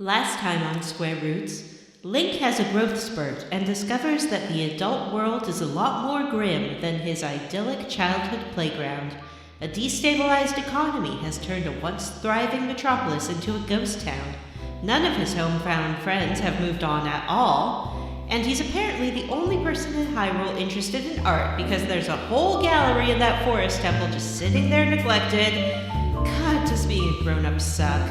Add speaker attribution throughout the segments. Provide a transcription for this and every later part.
Speaker 1: Last time on Square Roots, Link has a growth spurt and discovers that the adult world is a lot more grim than his idyllic childhood playground. A destabilized economy has turned a once thriving metropolis into a ghost town. None of his homefound friends have moved on at all, and he's apparently the only person in Hyrule interested in art because there's a whole gallery in that forest temple just sitting there neglected. God, does being a grown-up suck.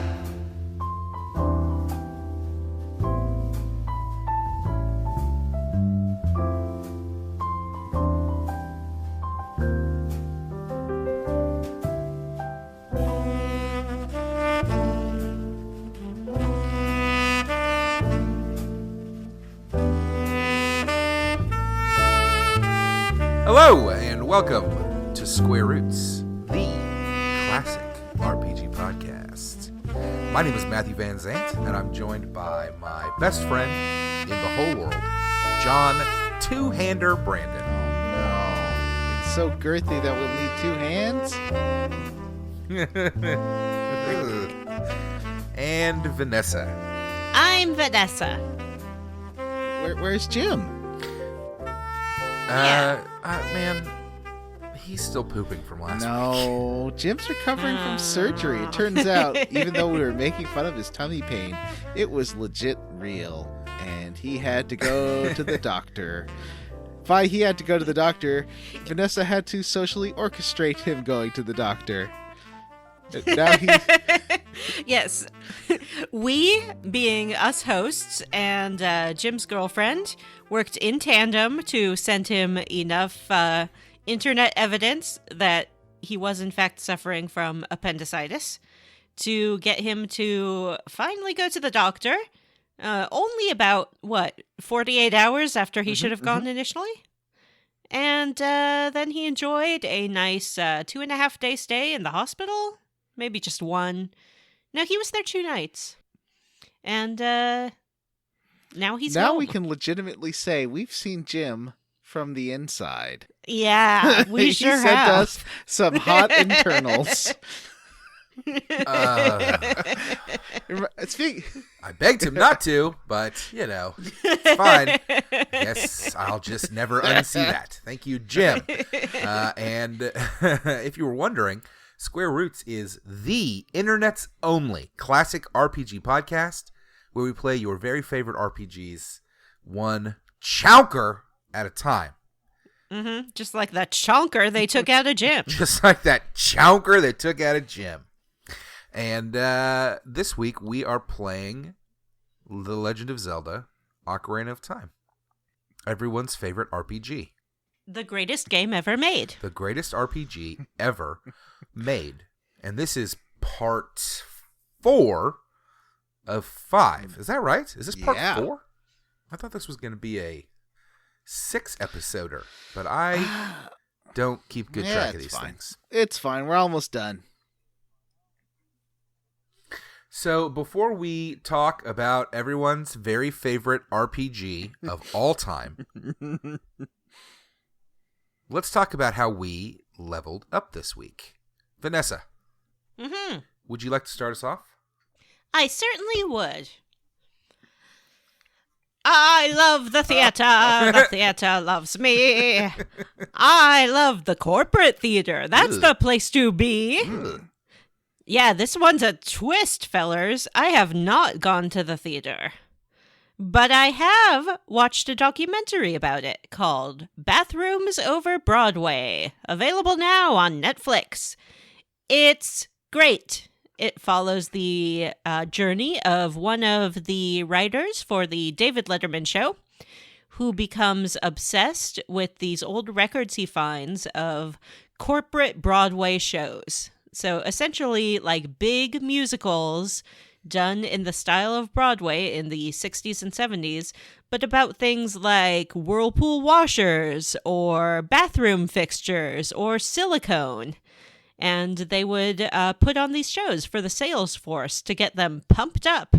Speaker 2: Hello, and welcome to Square Roots, the classic RPG podcast. My name is Matthew Van Zant, and I'm joined by my best friend in the whole world, John Two-Hander Brandon.
Speaker 3: Oh, no. It's so girthy that we'll need two hands.
Speaker 2: And Vanessa.
Speaker 4: I'm Vanessa.
Speaker 3: Where's Jim?
Speaker 2: Man, he's still pooping from last week.
Speaker 3: No, Jim's recovering from surgery. It turns out, even though we were making fun of his tummy pain, it was legit real, and he had to go to the doctor. Why he had to go to the doctor, Vanessa had to socially orchestrate him going to the doctor. Now he's...
Speaker 4: Yes. We, being us hosts and Jim's girlfriend, worked in tandem to send him enough internet evidence that he was in fact suffering from appendicitis to get him to finally go to the doctor. Only about, 48 hours after he should have gone initially? And then he enjoyed a nice 2.5-day stay in the hospital. Maybe just one. No, he was there 2 nights. And now he's
Speaker 3: Now
Speaker 4: home.
Speaker 3: we can legitimately say we've seen Jim from the inside.
Speaker 4: Yeah, we
Speaker 3: he
Speaker 4: sure
Speaker 3: sent
Speaker 4: have.
Speaker 3: us some hot internals.
Speaker 2: I begged him not to, but, it's fine. Yes, I'll just never unsee that. Thank you, Jim. And if you were wondering, Square Roots is the internet's only classic RPG podcast where we play your very favorite RPGs one chonker at a time.
Speaker 4: Mm-hmm. Just like that chonker they took out of Jim.
Speaker 2: Just like that chonker they took out of Jim. And this week we are playing The Legend of Zelda, Ocarina of Time. Everyone's favorite RPG.
Speaker 4: The greatest game ever made.
Speaker 2: The greatest RPG ever made. And this is part 4 of 5. Is that right? Is this part 4? I thought this was going to be a 6-episoder, but I don't keep good track of these things.
Speaker 3: It's fine. We're almost done.
Speaker 2: So before we talk about everyone's very favorite RPG of all time, let's talk about how we leveled up this week. Vanessa, would you like to start us off?
Speaker 4: I certainly would. I love the theater. The theater loves me. I love the corporate theater. That's the place to be. Yeah, this one's a twist, fellers. I have not gone to the theater. But I have watched a documentary about it called Bathrooms Over Broadway, available now on Netflix. It's great. It follows the journey of one of the writers for the David Letterman show, who becomes obsessed with these old records he finds of corporate Broadway shows. So essentially like big musicals done in the style of Broadway in the 60s and 70s, but about things like whirlpool washers or bathroom fixtures or silicone. And they would put on these shows for the sales force to get them pumped up.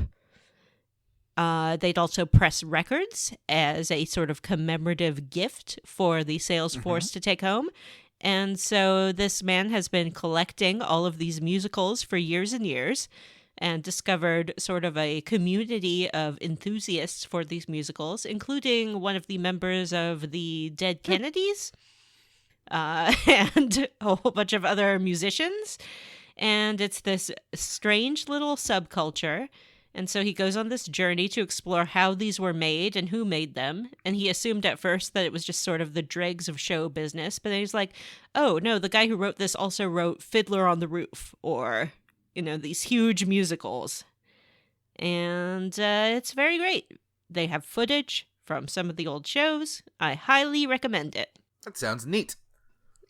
Speaker 4: They'd also press records as a sort of commemorative gift for the sales force to take home. And so this man has been collecting all of these musicals for years and years. and discovered sort of a community of enthusiasts for these musicals, including one of the members of the Dead Kennedys and a whole bunch of other musicians. And it's this strange little subculture. And so he goes on this journey to explore how these were made and who made them. And he assumed at first that it was just sort of the dregs of show business. But then he's like, oh, no, the guy who wrote this also wrote Fiddler on the Roof or, these huge musicals. And it's very great. They have footage from some of the old shows. I highly recommend it.
Speaker 2: That sounds neat.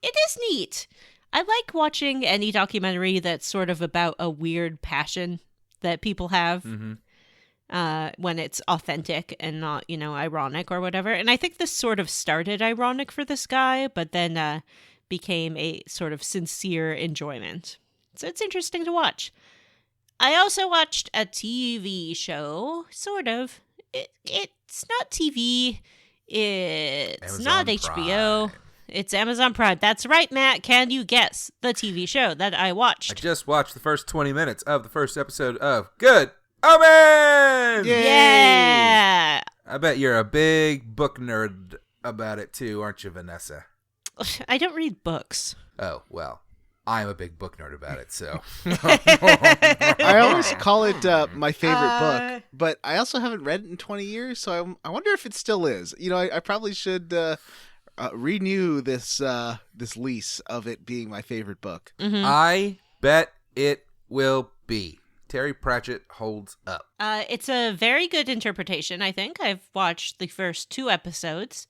Speaker 4: It is neat. I like watching any documentary that's sort of about a weird passion that people have when it's authentic and not, ironic or whatever. And I think this sort of started ironic for this guy, but then became a sort of sincere enjoyment. So it's interesting to watch. I also watched a TV show, sort of. It's not TV. It's
Speaker 2: Amazon
Speaker 4: not HBO.
Speaker 2: Prime.
Speaker 4: It's Amazon Prime. That's right, Matt. Can you guess the TV show that I watched?
Speaker 2: I just watched the first 20 minutes of the first episode of Good Omens!
Speaker 3: Yay!
Speaker 4: Yeah.
Speaker 2: I bet you're a big book nerd about it too, aren't you, Vanessa?
Speaker 4: I don't read books.
Speaker 2: Oh, well, I'm a big book nerd about it, so.
Speaker 3: I always call it my favorite book, but I also haven't read it in 20 years, so I wonder if it still is. I probably should renew this lease of it being my favorite book.
Speaker 4: Mm-hmm.
Speaker 2: I bet it will be. Terry Pratchett holds up.
Speaker 4: It's a very good interpretation, I think. I've watched the first 2 episodes.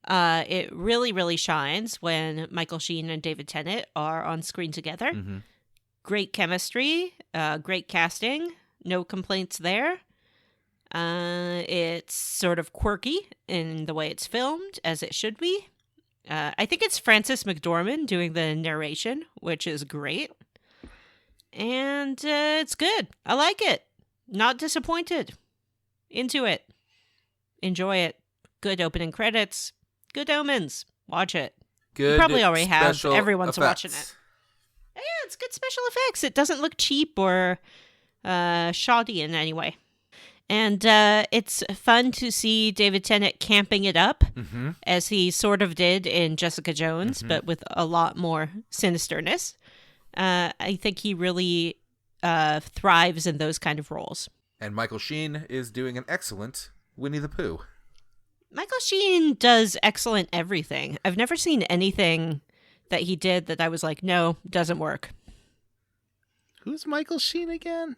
Speaker 4: It really, really shines when Michael Sheen and David Tennant are on screen together.
Speaker 2: Mm-hmm.
Speaker 4: Great chemistry, great casting, no complaints there. It's sort of quirky in the way it's filmed, as it should be. I think it's Frances McDormand doing the narration, which is great. And it's good. I like it. Not disappointed. Into it. Enjoy it. Good opening credits. Good Omens. Watch it.
Speaker 2: Good.
Speaker 4: You probably already have.
Speaker 2: special
Speaker 4: Everyone's
Speaker 2: effects.
Speaker 4: watching it. Yeah, it's good special effects. It doesn't look cheap or shoddy in any way. And it's fun to see David Tennant camping it up,
Speaker 2: Mm-hmm.
Speaker 4: as he sort of did in Jessica Jones, but with a lot more sinisterness. I think he really thrives in those kind of roles.
Speaker 2: And Michael Sheen is doing an excellent Winnie the Pooh.
Speaker 4: Michael Sheen does excellent everything. I've never seen anything that he did that I was like, no, doesn't work.
Speaker 3: Who's Michael Sheen again?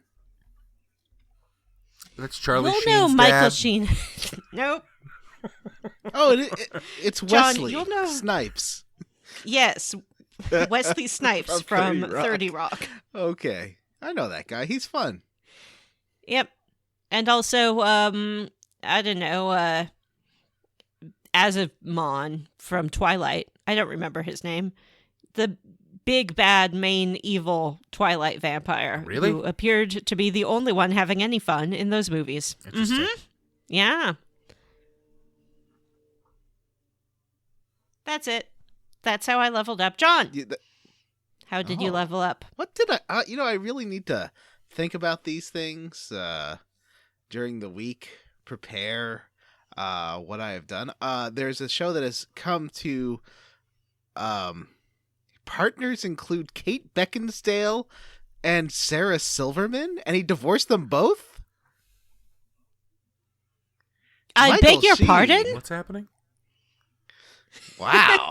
Speaker 2: That's Charlie
Speaker 4: You'll
Speaker 2: Sheen's
Speaker 4: know Michael
Speaker 2: dad.
Speaker 4: Sheen. Nope.
Speaker 3: Oh, it's
Speaker 4: John,
Speaker 3: Wesley
Speaker 4: you'll know.
Speaker 3: Snipes.
Speaker 4: Yes. Wesley Snipes
Speaker 3: From
Speaker 4: from
Speaker 3: 30
Speaker 4: 30 Rock.
Speaker 3: Okay, I know that guy. He's fun.
Speaker 4: Yep. And also, I don't know, Azimon from Twilight. I don't remember his name. The big bad main evil Twilight vampire.
Speaker 2: Really?
Speaker 4: Who appeared to be the only one having any fun in those movies.
Speaker 2: Interesting.
Speaker 4: Yeah. That's it. That's how I leveled up. John, how did you
Speaker 3: Oh.
Speaker 4: level up?
Speaker 3: What did I? I really need to think about these things during the week. Prepare what I have done. There's a show that has come to. Partners include Kate Beckinsale and Sarah Silverman, and he divorced them both.
Speaker 4: I
Speaker 3: Michael
Speaker 4: beg your
Speaker 3: Sheen.
Speaker 4: pardon?
Speaker 2: What's happening?
Speaker 3: Wow.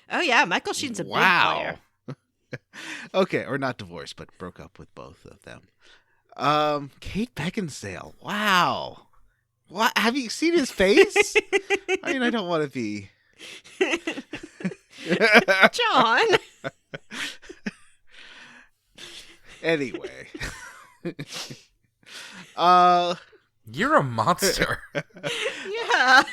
Speaker 4: Oh, yeah. Michael Sheen's a
Speaker 3: Wow.
Speaker 4: big player.
Speaker 3: Okay, or not divorced, but broke up with both of them. Kate Beckinsale. Wow. What? Have you seen his face? I mean, I don't want to be.
Speaker 4: John.
Speaker 3: Anyway.
Speaker 2: You're a monster.
Speaker 4: Yeah.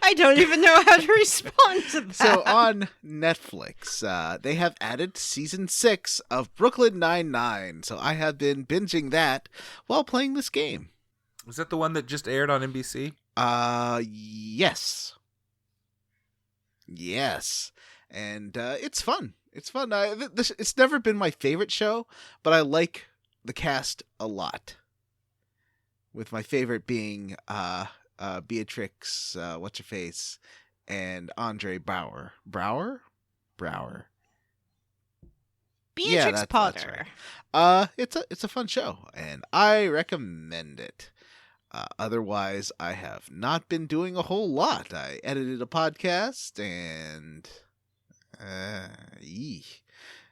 Speaker 4: I don't even know how to respond to that.
Speaker 3: So on Netflix, they have added season 6 of Brooklyn Nine-Nine. So I have been binging that while playing this game.
Speaker 2: Was that the one that just aired on NBC?
Speaker 3: Yes. Yes. And it's fun. It's fun. It's never been my favorite show, but I like the cast a lot. With my favorite being Beatrix, what's her face, and Andre Bauer. Brower? Brower.
Speaker 4: Beatrix
Speaker 3: That's
Speaker 4: Potter.
Speaker 3: right. It's a fun show, and I recommend it. Otherwise, I have not been doing a whole lot. I edited a podcast, and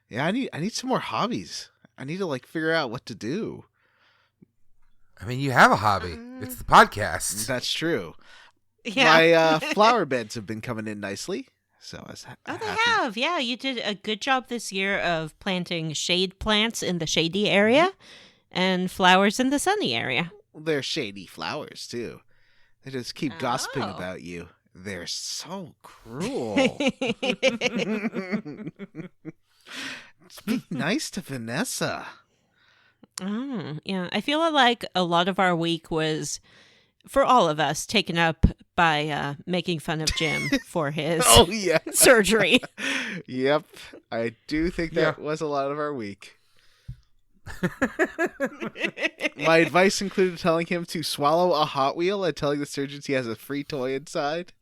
Speaker 3: yeah, I need some more hobbies. I need to figure out what to do.
Speaker 2: I mean, you have a hobby. It's the podcast.
Speaker 3: That's true.
Speaker 4: Yeah.
Speaker 3: My flower beds have been coming in nicely, so I was
Speaker 4: Oh, they
Speaker 3: happy.
Speaker 4: have. Yeah, you did a good job this year of planting shade plants in the shady area and flowers in the sunny area.
Speaker 3: They're shady flowers too. They just keep gossiping
Speaker 4: Oh.
Speaker 3: about you. They're so cruel. Be nice to Vanessa.
Speaker 4: Yeah. I feel like a lot of our week was, for all of us, taken up by making fun of Jim for his
Speaker 3: Oh yeah.
Speaker 4: surgery.
Speaker 3: Yep. I do think that was a lot of our week. My advice included telling him to swallow a Hot Wheel and telling the surgeons he has a free toy inside.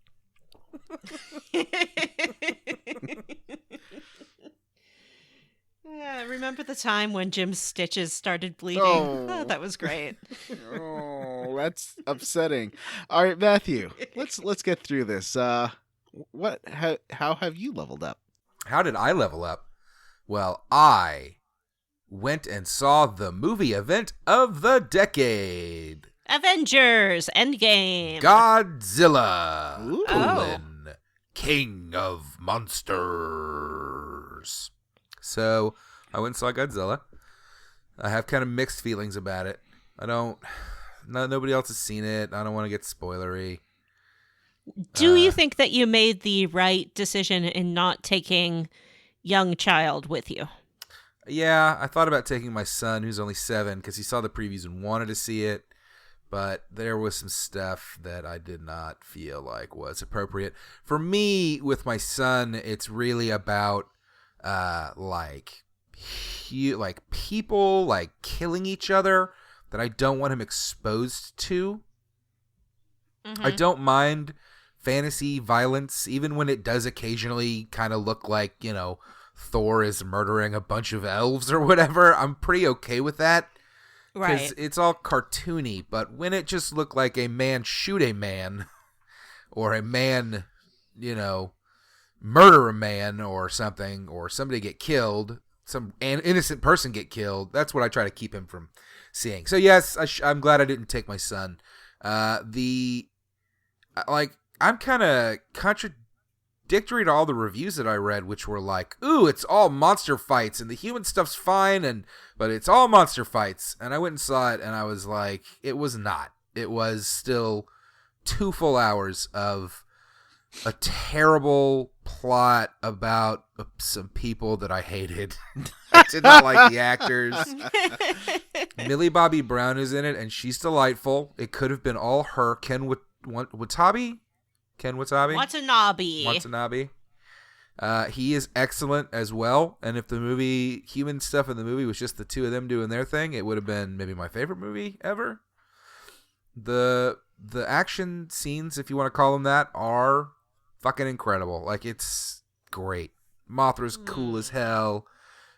Speaker 4: Yeah, remember the time when Jim's stitches started bleeding?
Speaker 3: Oh.
Speaker 4: That was great.
Speaker 3: Oh, that's upsetting. All right, Matthew, let's get through this. How have you leveled up?
Speaker 2: How did I level up? Well, I went and saw the movie event of the decade.
Speaker 4: Avengers Endgame.
Speaker 2: Godzilla,
Speaker 3: Ooh.
Speaker 2: King of Monsters. So I went and saw Godzilla. I have kind of mixed feelings about it. Nobody else has seen it. I don't want to get spoilery.
Speaker 4: Do you think that you made the right decision in not taking young child with you?
Speaker 2: Yeah, I thought about taking my son, who's only 7, because he saw the previews and wanted to see it. But there was some stuff that I did not feel like was appropriate. For me, with my son, it's really about people killing each other that I don't want him exposed to. I don't mind fantasy violence, even when it does occasionally kind of look like, Thor is murdering a bunch of elves or whatever. I'm pretty okay with that.
Speaker 4: Right.
Speaker 2: Because it's all cartoony, but when it just looked like a man shoot a man, or a man, murder a man or something, or somebody get killed, an innocent person get killed, that's what I try to keep him from seeing. So yes, I'm glad I didn't take my son. I'm kind of contradictory to all the reviews that I read, which were like, ooh, it's all monster fights and the human stuff's fine, but it's all monster fights. And I went and saw it, and I was like, it was not. It was still 2 full hours of a terrible plot about some people that I hated. I did not like the actors. Millie Bobby Brown is in it, and she's delightful. It could have been all her. Ken Watanabe? Watanabe. He is excellent as well. And if the human stuff in the movie was just the two of them doing their thing, it would have been maybe my favorite movie ever. The action scenes, if you want to call them that, are fucking incredible. It's great. Mothra's cool as hell,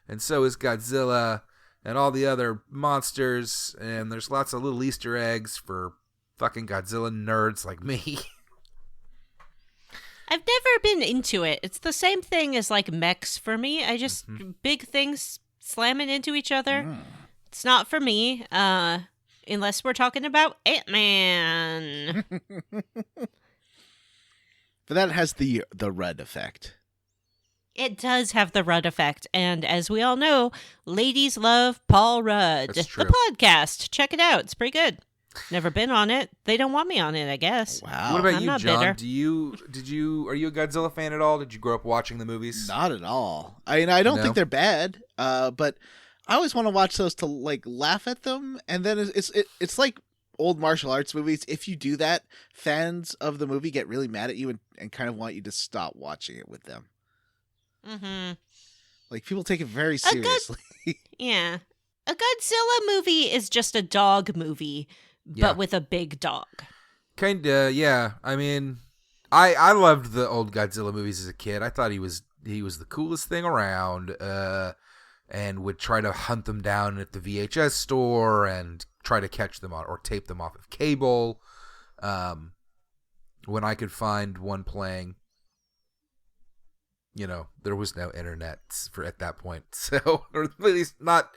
Speaker 2: and so is Godzilla and all the other monsters, and there's lots of little Easter eggs for fucking Godzilla nerds like me.
Speaker 4: I've never been into it. It's the same thing as mechs for me. I just big things slamming into each other. It's not for me. Unless we're talking about Ant-Man.
Speaker 3: But that has the Rudd effect.
Speaker 4: It does have the Rudd effect, and as we all know, ladies love Paul Rudd.
Speaker 2: That's true.
Speaker 4: The podcast. Check it out. It's pretty good. Never been on it. They don't want me on it, I guess.
Speaker 3: Wow.
Speaker 2: What about
Speaker 4: I'm
Speaker 2: you,
Speaker 4: not
Speaker 2: John?
Speaker 4: bitter.
Speaker 2: Are you a Godzilla fan at all? Did you grow up watching the movies?
Speaker 3: Not at all. I mean, I don't
Speaker 2: No?
Speaker 3: think they're bad, but I always want to watch those to laugh at them, and then it's like old martial arts movies. If you do that, fans of the movie get really mad at you and kind of want you to stop watching it with them.
Speaker 4: Mm-hmm.
Speaker 3: People take it very seriously.
Speaker 4: Yeah. A Godzilla movie is just a dog movie,
Speaker 2: Yeah.
Speaker 4: but with a big dog.
Speaker 2: Kinda, yeah. I mean, I loved the old Godzilla movies as a kid. I thought he was the coolest thing around, and would try to hunt them down at the VHS store and try to catch them on or tape them off of cable. When I could find one playing, there was no internet at that point, so or at least not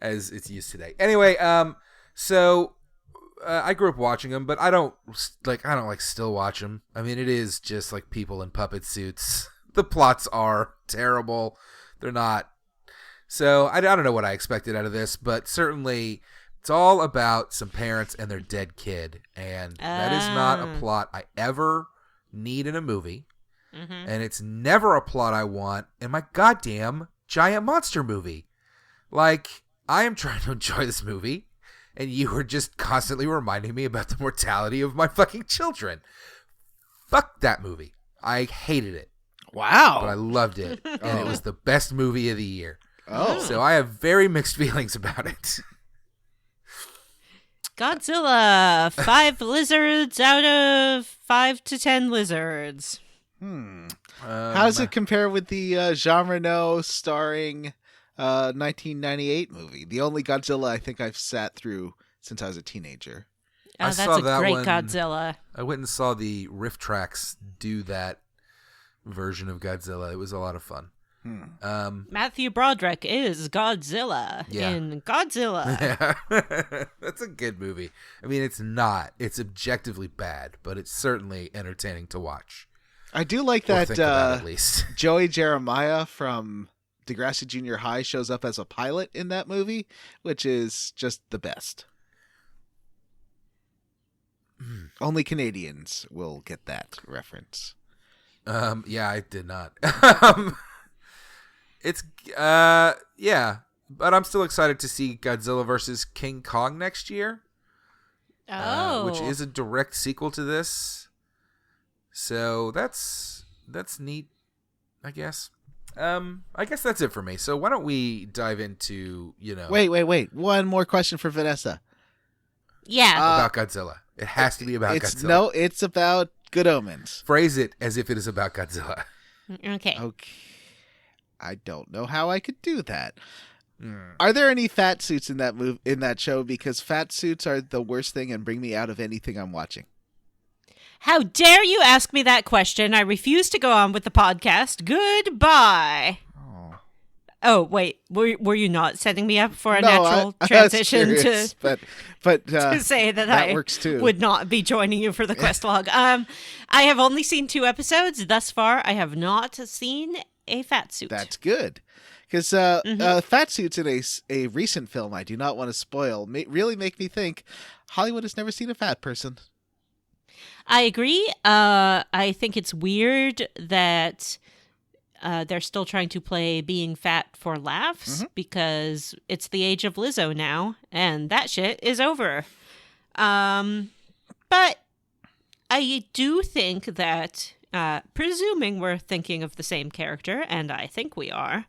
Speaker 2: as it's used today. Anyway, so I grew up watching them, but I don't still watch them. I mean, it is just like people in puppet suits. The plots are terrible. They're not. So I don't know what I expected out of this, but certainly it's all about some parents and their dead kid, and that is not a plot I ever need in a movie.
Speaker 4: Mm-hmm.
Speaker 2: And it's never a plot I want in my goddamn giant monster movie. Like, I am trying to enjoy this movie, and you are just constantly reminding me about the mortality of my fucking children. Fuck that movie. I hated it.
Speaker 3: Wow.
Speaker 2: But I loved it, and it was the best movie of the year.
Speaker 3: Oh.
Speaker 2: So I have very mixed feelings about it.
Speaker 4: Godzilla, 5 lizards out of 5 to 10 lizards.
Speaker 3: How does it compare with the Jean Reno starring 1998 movie? The only Godzilla I think I've sat through since I was a teenager.
Speaker 4: Oh,
Speaker 2: I
Speaker 4: that's
Speaker 2: saw
Speaker 4: a
Speaker 2: that
Speaker 4: great
Speaker 2: one.
Speaker 4: Godzilla.
Speaker 2: I went and saw the Riff Tracks do that version of Godzilla. It was a lot of fun.
Speaker 4: Matthew Broderick is Godzilla in Godzilla.
Speaker 2: Yeah. That's a good movie. I mean, it's not. It's objectively bad, but it's certainly entertaining to watch.
Speaker 3: I do like
Speaker 2: Or
Speaker 3: that
Speaker 2: think about, at least.
Speaker 3: Joey Jeremiah from Degrassi Junior High shows up as a pilot in that movie, which is just the best. Only Canadians will get that reference.
Speaker 2: Yeah, I did not. It's yeah, but I'm still excited to see Godzilla versus King Kong next year. Which is a direct sequel to this. So that's neat, I guess. I guess that's it for me. So why don't we dive into,
Speaker 3: Wait. One more question for Vanessa.
Speaker 4: Yeah.
Speaker 2: about Godzilla. It has to be about Godzilla.
Speaker 3: No, it's about Good Omens.
Speaker 2: Phrase it as if it is about Godzilla.
Speaker 4: Okay.
Speaker 3: I don't know how I could do that. Are there any fat suits in that show? Because fat suits are the worst thing and bring me out of anything I'm watching.
Speaker 4: How dare you ask me that question? I refuse to go on with the podcast. Goodbye. Oh, wait. Were you not setting me up for a natural transition
Speaker 3: I was curious, but
Speaker 4: to say that I
Speaker 3: works too.
Speaker 4: would not be joining you for the quest log? I have only seen 2 episodes. Thus far, I have not seen a fat suit.
Speaker 3: That's good. Because fat suits in a recent film I do not want to spoil really make me think Hollywood has never seen a fat person.
Speaker 4: I agree. I think it's weird that they're still trying to play being fat for laughs because it's the age of Lizzo now, and that shit is over. But I do think that, presuming we're thinking of the same character, and I think we are,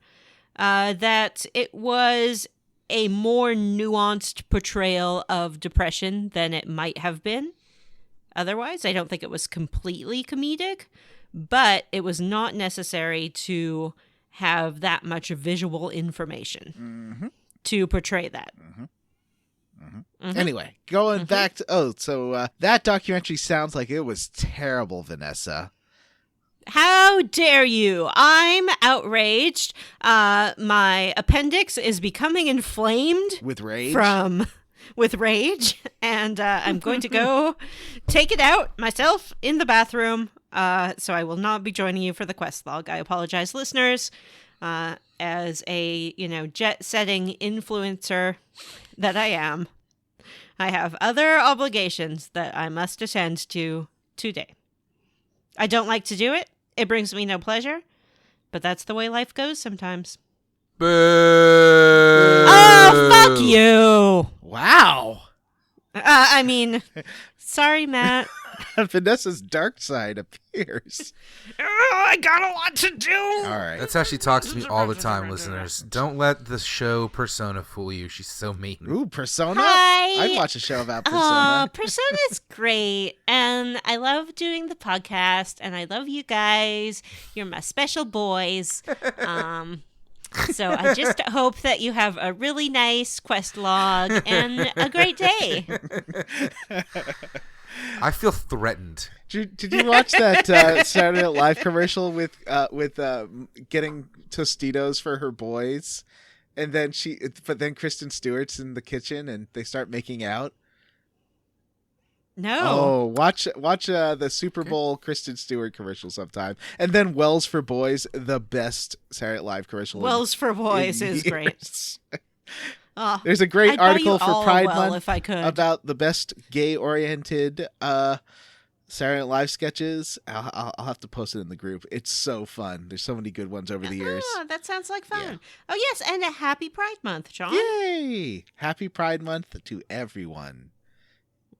Speaker 4: that it was a more nuanced portrayal of depression than it might have been. Otherwise, I don't think it was completely comedic, but it was not necessary to have that much visual information to portray that.
Speaker 3: Anyway, going back to that documentary sounds like it was terrible, Vanessa.
Speaker 4: How dare you? I'm outraged. My appendix is becoming inflamed
Speaker 3: With rage?
Speaker 4: with rage, and I'm going to go take it out myself in the bathroom. So I will not be joining you for the quest log. I apologize, listeners. As a jet-setting influencer that I am, I have other obligations that I must attend to today. I don't like to do it. It brings me no pleasure, but that's the way life goes sometimes.
Speaker 2: Boo!
Speaker 4: Oh, fuck you!
Speaker 3: Wow.
Speaker 4: I mean, sorry, Matt.
Speaker 3: Vanessa's dark side appears.
Speaker 4: I I got a lot to do.
Speaker 3: All right.
Speaker 2: That's how she talks to me all the time, listeners. Don't let the show Persona fool you. She's so mean.
Speaker 3: Ooh, Persona?
Speaker 4: Hi.
Speaker 3: I'd watch a show about Persona.
Speaker 4: Persona's great, and I love doing the podcast, and I love you guys. You're my special boys. So I just hope that you have a really nice quest log and a great day.
Speaker 2: I feel threatened.
Speaker 3: Did you watch that Saturday Night Live commercial with getting Tostitos for her boys, and then then Kristen Stewart's in the kitchen and they start making out?
Speaker 4: No.
Speaker 3: Oh, watch the Super Bowl Kristen Stewart commercial sometime, and then Wells for Boys, the best Saturday Night Live commercial.
Speaker 4: Wells for Boys
Speaker 3: in
Speaker 4: is
Speaker 3: years.
Speaker 4: great. Oh,
Speaker 3: There's a great
Speaker 4: I'd buy
Speaker 3: article
Speaker 4: you
Speaker 3: for
Speaker 4: all a
Speaker 3: Pride
Speaker 4: well
Speaker 3: Month
Speaker 4: if I could.
Speaker 3: about the best gay-oriented Saturday Night Live sketches. I'll have to post it in the group. It's so fun. There's so many good ones over the years.
Speaker 4: Oh, that sounds like fun.
Speaker 3: Yeah.
Speaker 4: Oh, yes, and a happy Pride Month, John.
Speaker 3: Yay! Happy Pride Month to everyone.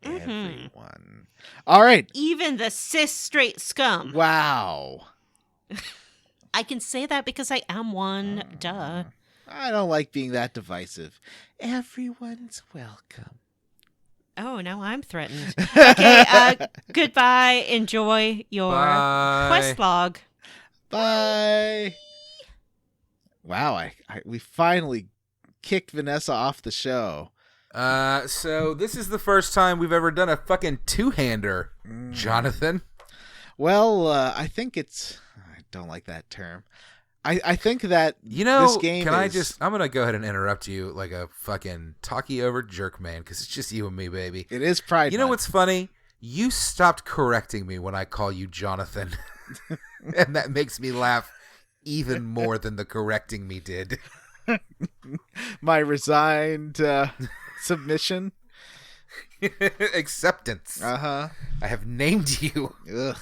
Speaker 4: Mhm.
Speaker 3: Everyone. All right.
Speaker 4: Even the cis straight scum.
Speaker 3: Wow.
Speaker 4: I can say that because I am one. Duh.
Speaker 3: I don't like being that divisive. Everyone's welcome.
Speaker 4: Oh, now I'm threatened. Okay, goodbye. Enjoy your
Speaker 2: Bye.
Speaker 4: quest log.
Speaker 3: Bye. Wow, we finally kicked Vanessa off the show.
Speaker 2: So this is the first time we've ever done a fucking two-hander, Jonathan.
Speaker 3: Well, I think I don't like that term. I think that
Speaker 2: This
Speaker 3: game
Speaker 2: I'm going to go ahead and interrupt you like a fucking talkie over jerk man, because it's just you and me, baby.
Speaker 3: It is Pride
Speaker 2: You know
Speaker 3: Month.
Speaker 2: what's funny? You stopped correcting me when I call you Jonathan. And that makes me laugh even more than the correcting me did.
Speaker 3: My resigned submission.
Speaker 2: Acceptance.
Speaker 3: Uh-huh.
Speaker 2: I have named you.
Speaker 3: Ugh.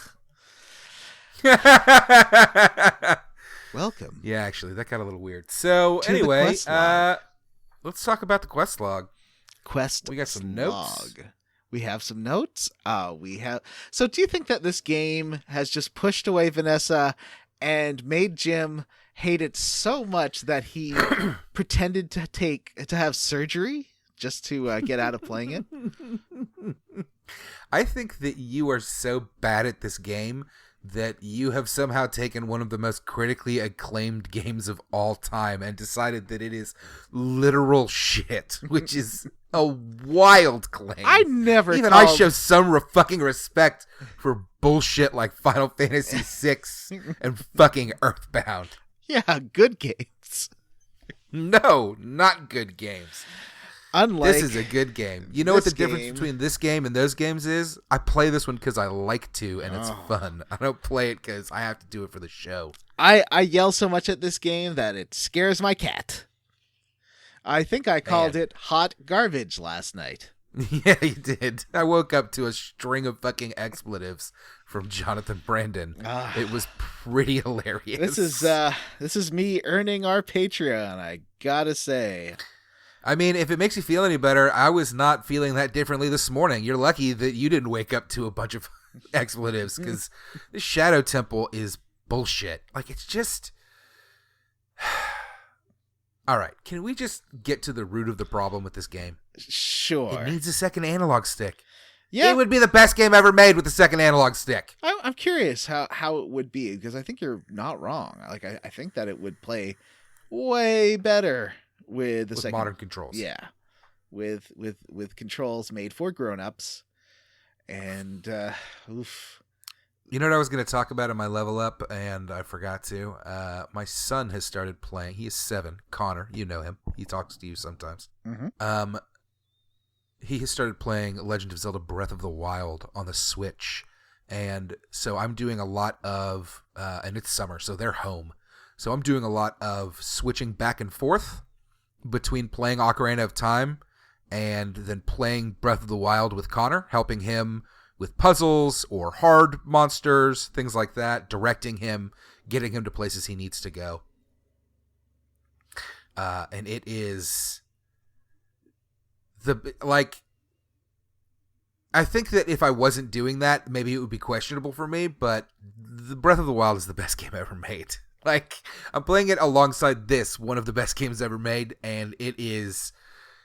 Speaker 3: Welcome.
Speaker 2: Yeah, actually, that got a little weird. So,
Speaker 3: To the
Speaker 2: anyway,
Speaker 3: quest log.
Speaker 2: let's talk about the quest log.
Speaker 3: Quest
Speaker 2: We got some notes.
Speaker 3: slog. We have some notes. So do you think that this game has just pushed away Vanessa and made Jim hate it so much that he pretended to have surgery just to get out of playing it?
Speaker 2: I think that you are so bad at this game that you have somehow taken one of the most critically acclaimed games of all time and decided that it is literal shit, which is a wild claim.
Speaker 3: I never
Speaker 2: Even
Speaker 3: called...
Speaker 2: I show some fucking respect for bullshit like Final Fantasy VI and fucking Earthbound.
Speaker 3: Yeah, good games.
Speaker 2: No, not good games.
Speaker 3: Unlike
Speaker 2: This is a good game. You know what the
Speaker 3: this
Speaker 2: difference
Speaker 3: game-
Speaker 2: between this game and those games is? I play this one because I like to, and it's fun. I don't play it because I have to do it for the show.
Speaker 3: I yell so much at this game that it scares my cat. I think I called it hot garbage last night.
Speaker 2: Yeah, you did. I woke up to a string of fucking expletives from Jonathan Brandon. It was pretty hilarious.
Speaker 3: This is me earning our Patreon, I gotta say.
Speaker 2: I mean, if it makes you feel any better, I was not feeling that differently this morning. You're lucky that you didn't wake up to a bunch of expletives, because this Shadow Temple is bullshit. Like, it's just... All right, can we just get to the root of the problem with this game?
Speaker 3: Sure.
Speaker 2: It needs a second analog stick.
Speaker 3: Yeah,
Speaker 2: It would be the best game ever made with a second analog stick.
Speaker 3: I'm curious how it would be, because I think you're not wrong. Like I think that it would play way better with the
Speaker 2: With
Speaker 3: second
Speaker 2: modern controls.
Speaker 3: Yeah, with controls made for grown-ups, and oof.
Speaker 2: You know what I was going to talk about in my level up, and I forgot to? My son has started playing. He is 7. Connor, you know him. He talks to you sometimes.
Speaker 3: Mm-hmm.
Speaker 2: He has started playing Legend of Zelda Breath of the Wild on the Switch. And so I'm doing a lot of, and it's summer, so they're home. So I'm doing a lot of switching back and forth between playing Ocarina of Time and then playing Breath of the Wild with Connor, helping him with puzzles or hard monsters, things like that, directing him, getting him to places he needs to go. And it is I think that if I wasn't doing that, maybe it would be questionable for me, but the Breath of the Wild is the best game ever made. Like, I'm playing it alongside this, one of the best games ever made, and it is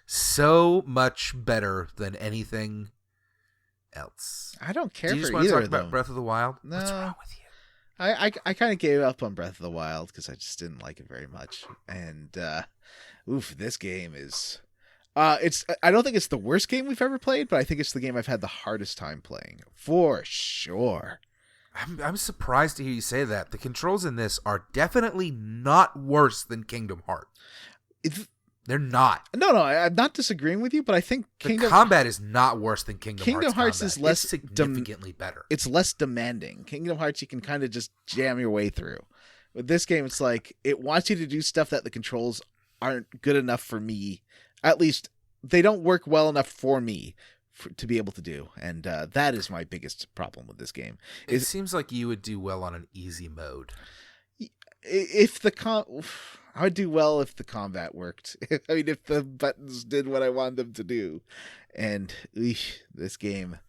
Speaker 2: so much better than anything else.
Speaker 3: I don't care
Speaker 2: Do you
Speaker 3: for
Speaker 2: just want to
Speaker 3: either
Speaker 2: talk
Speaker 3: of them.
Speaker 2: about Breath of the Wild?
Speaker 3: No.
Speaker 2: What's wrong with you?
Speaker 3: I kind of gave up on Breath of the Wild because I just didn't like it very much. And this game is I don't think it's the worst game we've ever played, but I think it's the game I've had the hardest time playing for sure.
Speaker 2: I'm surprised to hear you say that. The controls in this are definitely not worse than Kingdom Hearts. They're not.
Speaker 3: No, I'm not disagreeing with you, but I think
Speaker 2: The combat is not worse than Kingdom Hearts.
Speaker 3: Kingdom Hearts
Speaker 2: combat.
Speaker 3: is less
Speaker 2: It's significantly better.
Speaker 3: It's less demanding. Kingdom Hearts, you can kind of just jam your way through. With this game, it's like it wants you to do stuff that the controls aren't good enough for me. At least they don't work well enough for me to be able to do, and that is my biggest problem with this game.
Speaker 2: It seems like you would do well on an easy mode.
Speaker 3: If I would do well if the combat worked. I mean, if the buttons did what I wanted them to do. And this game,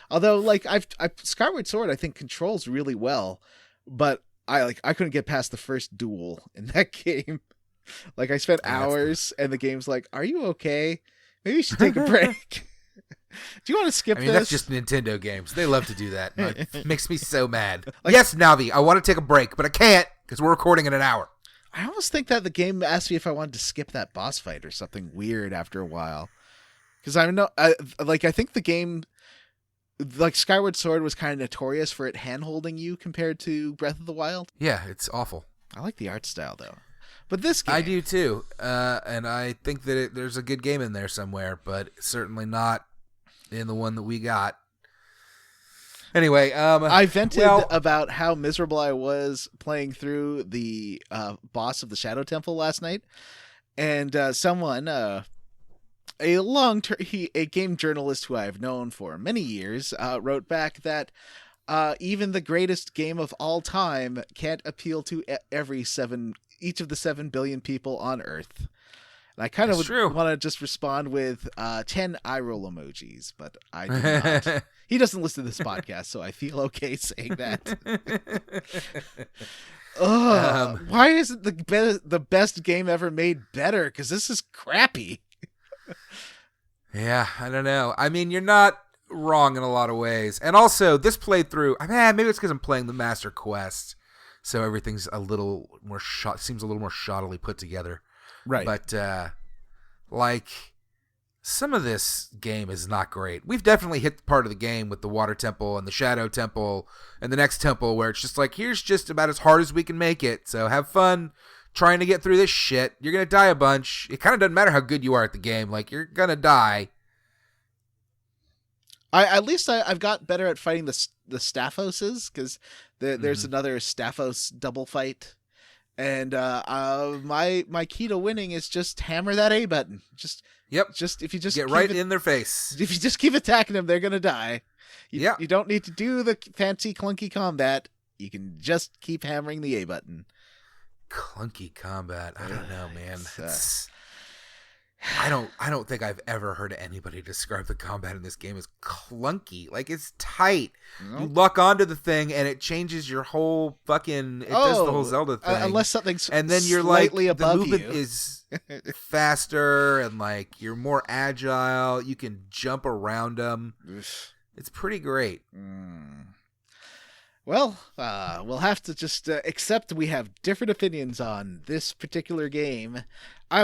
Speaker 3: although like I've Skyward Sword, I think controls really well, but I couldn't get past the first duel in that game. Like I spent hours, and the game's like, "Are you okay? Maybe you should take a break." Do you want to skip this?
Speaker 2: That's just Nintendo games. They love to do that. It makes me so mad. Yes, Navi, I want to take a break, but I can't because we're recording in an hour.
Speaker 3: I almost think that the game asked me if I wanted to skip that boss fight or something weird after a while. Because I think the game, like Skyward Sword, was kind of notorious for it hand-holding you compared to Breath of the Wild.
Speaker 2: Yeah, it's awful.
Speaker 3: I like the art style, though. But this game...
Speaker 2: I do, too. And I think that there's a good game in there somewhere, but certainly not in the one that we got. Anyway,
Speaker 3: I vented about how miserable I was playing through the boss of the Shadow Temple last night, and someone, a game journalist who I've known for many years, wrote back that even the greatest game of all time can't appeal to each of the 7 billion people on Earth. And I kind of would want to just respond with 10 eye roll emojis, but I do not. He doesn't listen to this podcast, so I feel okay saying that. Why isn't the best game ever made better? Because this is crappy.
Speaker 2: Yeah, I don't know. I mean, you're not wrong in a lot of ways. And also, this playthrough, maybe it's because I'm playing the Master Quest, so everything's a little more seems a little more shoddily put together.
Speaker 3: Right.
Speaker 2: But, some of this game is not great. We've definitely hit the part of the game with the Water Temple and the Shadow Temple and the next temple where it's just like, here's just about as hard as we can make it. So have fun trying to get through this shit. You're going to die a bunch. It kind of doesn't matter how good you are at the game. Like, you're going to die.
Speaker 3: I've got better at fighting the Staphoses, because there's another Staphos double fight. And my key to winning is just hammer that A button. Just if you just
Speaker 2: get right in their face.
Speaker 3: If you just keep attacking them, they're gonna die.
Speaker 2: You
Speaker 3: don't need to do the fancy clunky combat. You can just keep hammering the A button.
Speaker 2: Clunky combat. I don't know, man. I don't think I've ever heard anybody describe the combat in this game as clunky. Like, it's tight. Nope. You lock onto the thing and it changes your whole fucking... It does the whole Zelda thing.
Speaker 3: Unless something's
Speaker 2: and then you're
Speaker 3: slightly
Speaker 2: like,
Speaker 3: above
Speaker 2: the movement
Speaker 3: you.
Speaker 2: is faster and like you're more agile. You can jump around them. It's pretty great.
Speaker 3: Well, we'll have to just accept we have different opinions on this particular game.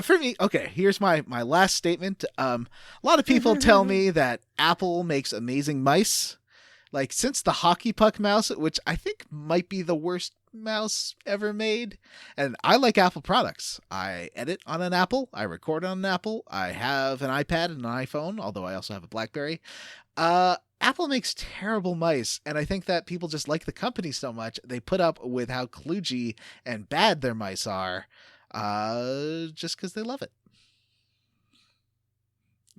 Speaker 3: For me, okay, here's my last statement. A lot of people tell me that Apple makes amazing mice. Like, since the hockey puck mouse, which I think might be the worst mouse ever made, and I like Apple products. I edit on an Apple. I record on an Apple. I have an iPad and an iPhone, although I also have a BlackBerry. Apple makes terrible mice, and I think that people just like the company so much, they put up with how kludgy and bad their mice are, just because they love it.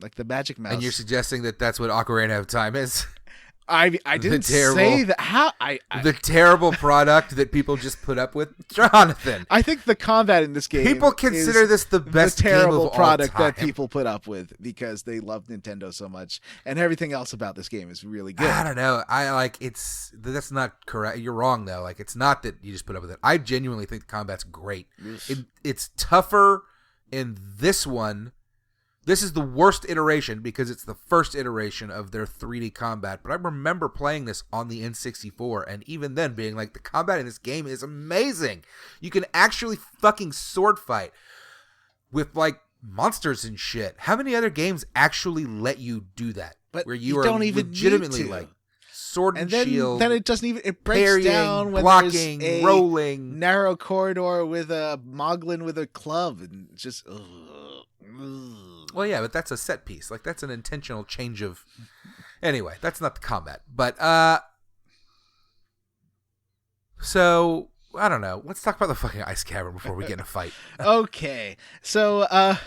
Speaker 3: Like the Magic Mouse.
Speaker 2: And you're suggesting that that's what Ocarina of Time is?
Speaker 3: I didn't
Speaker 2: terrible-
Speaker 3: say that. How
Speaker 2: The terrible product that people just put up with, Jonathan.
Speaker 3: I think the combat in this game.
Speaker 2: People consider
Speaker 3: is
Speaker 2: this the best game
Speaker 3: terrible
Speaker 2: of all
Speaker 3: product
Speaker 2: time.
Speaker 3: that people put up with because they love Nintendo so much, and everything else about this game is really good.
Speaker 2: I don't know. That's not correct. You're wrong though. Like, it's not that you just put up with it. I genuinely think the combat's great. It's tougher in this one. This is the worst iteration because it's the first iteration of their 3D combat. But I remember playing this on the N64 and even then being like, the combat in this game is amazing. You can actually fucking sword fight with like monsters and shit. How many other games actually let you do that?
Speaker 3: But
Speaker 2: where
Speaker 3: you
Speaker 2: are
Speaker 3: don't even
Speaker 2: legitimately
Speaker 3: need to.
Speaker 2: like sword and
Speaker 3: then,
Speaker 2: shield.
Speaker 3: Then it doesn't even. It breaks
Speaker 2: parrying,
Speaker 3: down when
Speaker 2: blocking,
Speaker 3: there's a
Speaker 2: rolling.
Speaker 3: narrow corridor with a moglin with a club, and just.
Speaker 2: Well, yeah, but that's a set piece. Like, that's an intentional change of. Anyway, that's not the combat. But so I don't know. Let's talk about the fucking ice cavern before we get in a fight.
Speaker 3: Okay, so a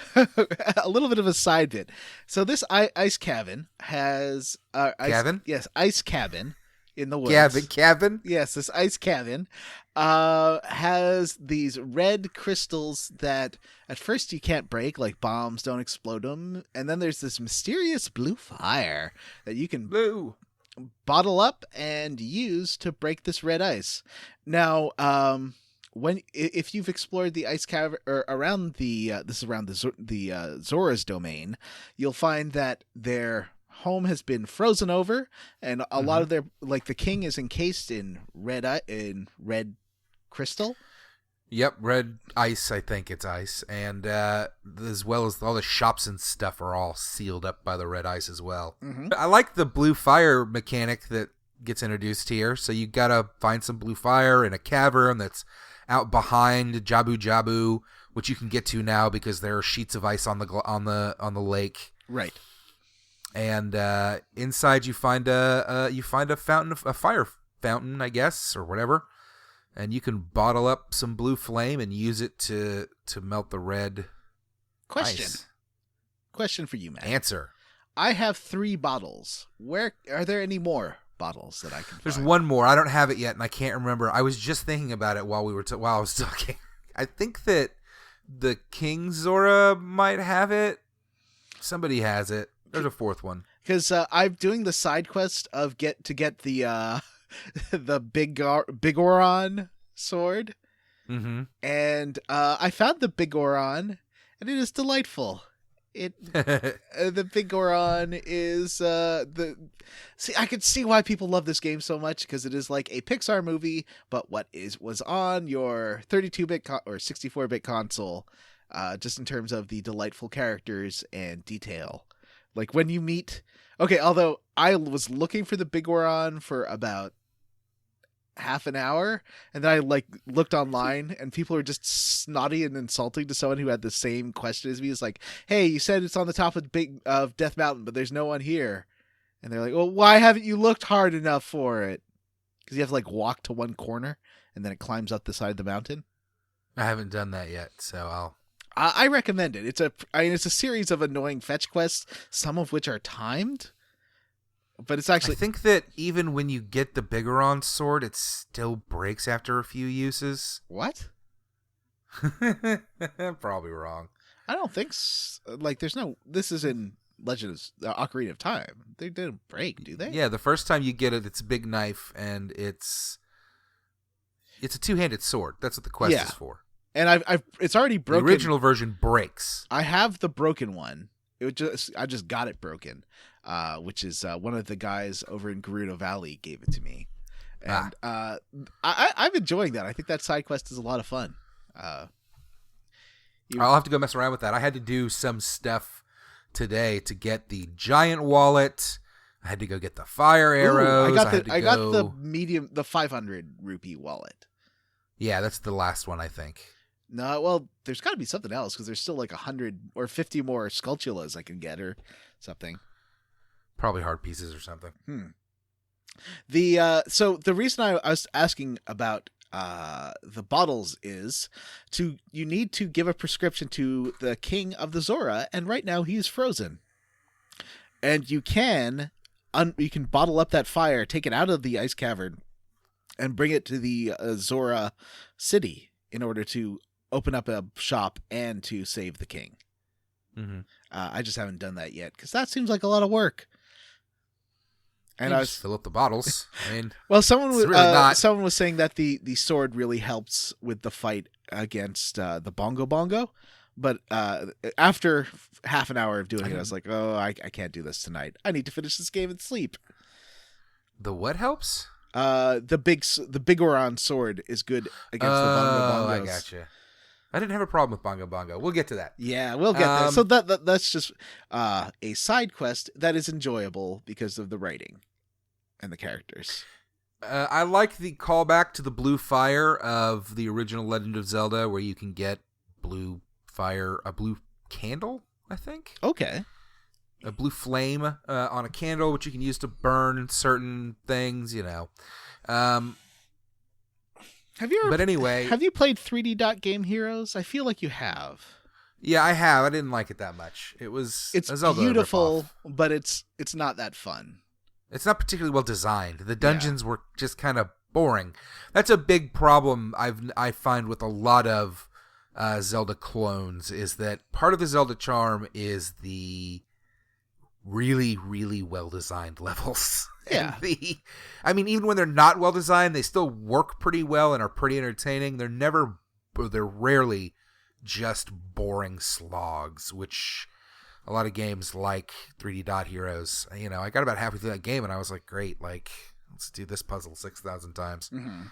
Speaker 3: little bit of a side bit. So this ice cabin has
Speaker 2: Cabin?
Speaker 3: Yes, ice cabin in the woods.
Speaker 2: Cabin?
Speaker 3: Yes, this ice cabin has these red crystals that at first you can't break, like bombs don't explode them, and then there's this mysterious blue fire that you can
Speaker 2: Blue.
Speaker 3: bottle up and use to break this red ice. Now, if you've explored the ice cavern or around the Zora's domain, you'll find that their home has been frozen over, and a lot of their the king is encased in red crystal.
Speaker 2: Yep, red ice. I think it's ice, and as well as all the shops and stuff are all sealed up by the red ice as well. I like the blue fire mechanic that gets introduced here. So you gotta find some blue fire in a cavern that's out behind Jabu Jabu, which you can get to now because there are sheets of ice on the lake.
Speaker 3: Right.
Speaker 2: And inside you find a fountain, a fire fountain, I guess, or whatever. And you can bottle up some blue flame and use it to melt the red ice.
Speaker 3: Question for you, Matt.
Speaker 2: Answer.
Speaker 3: I have 3 bottles. Where are there any more bottles that I can
Speaker 2: There's
Speaker 3: find?
Speaker 2: one more. I don't have it yet, and I can't remember. I was just thinking about it while I was talking. I think that the King Zora might have it. Somebody has it. There's a 4th one.
Speaker 3: Because I'm doing the side quest of get the the Bigoron sword, and I found the Bigoron, and it is delightful. The Bigoron is see, I could see why people love this game so much because it is like a Pixar movie, but was on your 32-bit or 64-bit console, just in terms of the delightful characters and detail. Like when you meet, although I was looking for the Bigoron for about half an hour, and then I looked online, and people are just snotty and insulting to someone who had the same question as me. It's like, hey, you said it's on the top of Death Mountain, but there's no one here. And they're like, well, why haven't you looked hard enough for it? Because you have to walk to one corner, and then it climbs up the side of the mountain.
Speaker 2: I haven't done that yet, so
Speaker 3: I recommend it. It's a series of annoying fetch quests, some of which are timed. But it's actually.
Speaker 2: I think that even when you get the Bigoron sword, it still breaks after a few uses.
Speaker 3: What?
Speaker 2: Probably wrong.
Speaker 3: I don't think there's no. This is in Legend of Ocarina of Time. They didn't break, do they?
Speaker 2: Yeah, the first time you get it, it's a big knife, and it's a 2-handed sword. That's what the quest is for.
Speaker 3: And it's already broken.
Speaker 2: The original version breaks.
Speaker 3: I have the broken one. I just got it broken, which is one of the guys over in Gerudo Valley gave it to me, and I'm enjoying that. I think that side quest is a lot of fun.
Speaker 2: I'll have to go mess around with that. I had to do some stuff today to get the giant wallet. I had to go get the fire arrows.
Speaker 3: I got the 500 rupee wallet.
Speaker 2: Yeah, that's the last one, I think.
Speaker 3: No, well, there's got to be something else because there's still 100 or 50 more Skulltulas I can get or something.
Speaker 2: Probably hard pieces or something.
Speaker 3: So the reason I was asking about the bottles is you need to give a prescription to the King of the Zora, and right now he is frozen. And you can you can bottle up that fire, take it out of the ice cavern, and bring it to the Zora city in order to open up a shop and to save the king.
Speaker 2: Mm-hmm.
Speaker 3: I just haven't done that yet because that seems like a lot of work. And
Speaker 2: you
Speaker 3: I
Speaker 2: just
Speaker 3: was
Speaker 2: fill up the bottles. I mean,
Speaker 3: well, someone was
Speaker 2: really not.
Speaker 3: someone was saying that the sword really helps with the fight against the bongo, but after half an hour of doing it, I was like, oh, I can't do this tonight. I need to finish this game and sleep.
Speaker 2: The what helps?
Speaker 3: The big Oran sword is good against the bongo bongos.
Speaker 2: I gotcha. I didn't have a problem with bongo. We'll get to that.
Speaker 3: Yeah, we'll get there. So that's just a side quest that is enjoyable because of the writing and the characters.
Speaker 2: I like the callback to the blue fire of the original Legend of Zelda, where you can get blue fire, a blue candle, I think.
Speaker 3: Okay.
Speaker 2: A blue flame on a candle, which you can use to burn certain things, you know. But anyway,
Speaker 3: have you played 3D Dot Game Heroes? I feel like you have.
Speaker 2: Yeah, I have. I didn't like it that much. It's a Zelda
Speaker 3: beautiful,
Speaker 2: ripoff.
Speaker 3: but it's not that fun.
Speaker 2: It's not particularly well designed. The dungeons were just kind of boring. That's a big problem I find with a lot of Zelda clones, is that part of the Zelda charm is the really, really well-designed levels.
Speaker 3: Yeah.
Speaker 2: And even when they're not well-designed, they still work pretty well and are pretty entertaining. They're rarely just boring slogs, which a lot of games like 3D Dot Heroes, I got about halfway through that game and I was like, great, let's do this puzzle 6,000 times.
Speaker 3: Mm-hmm.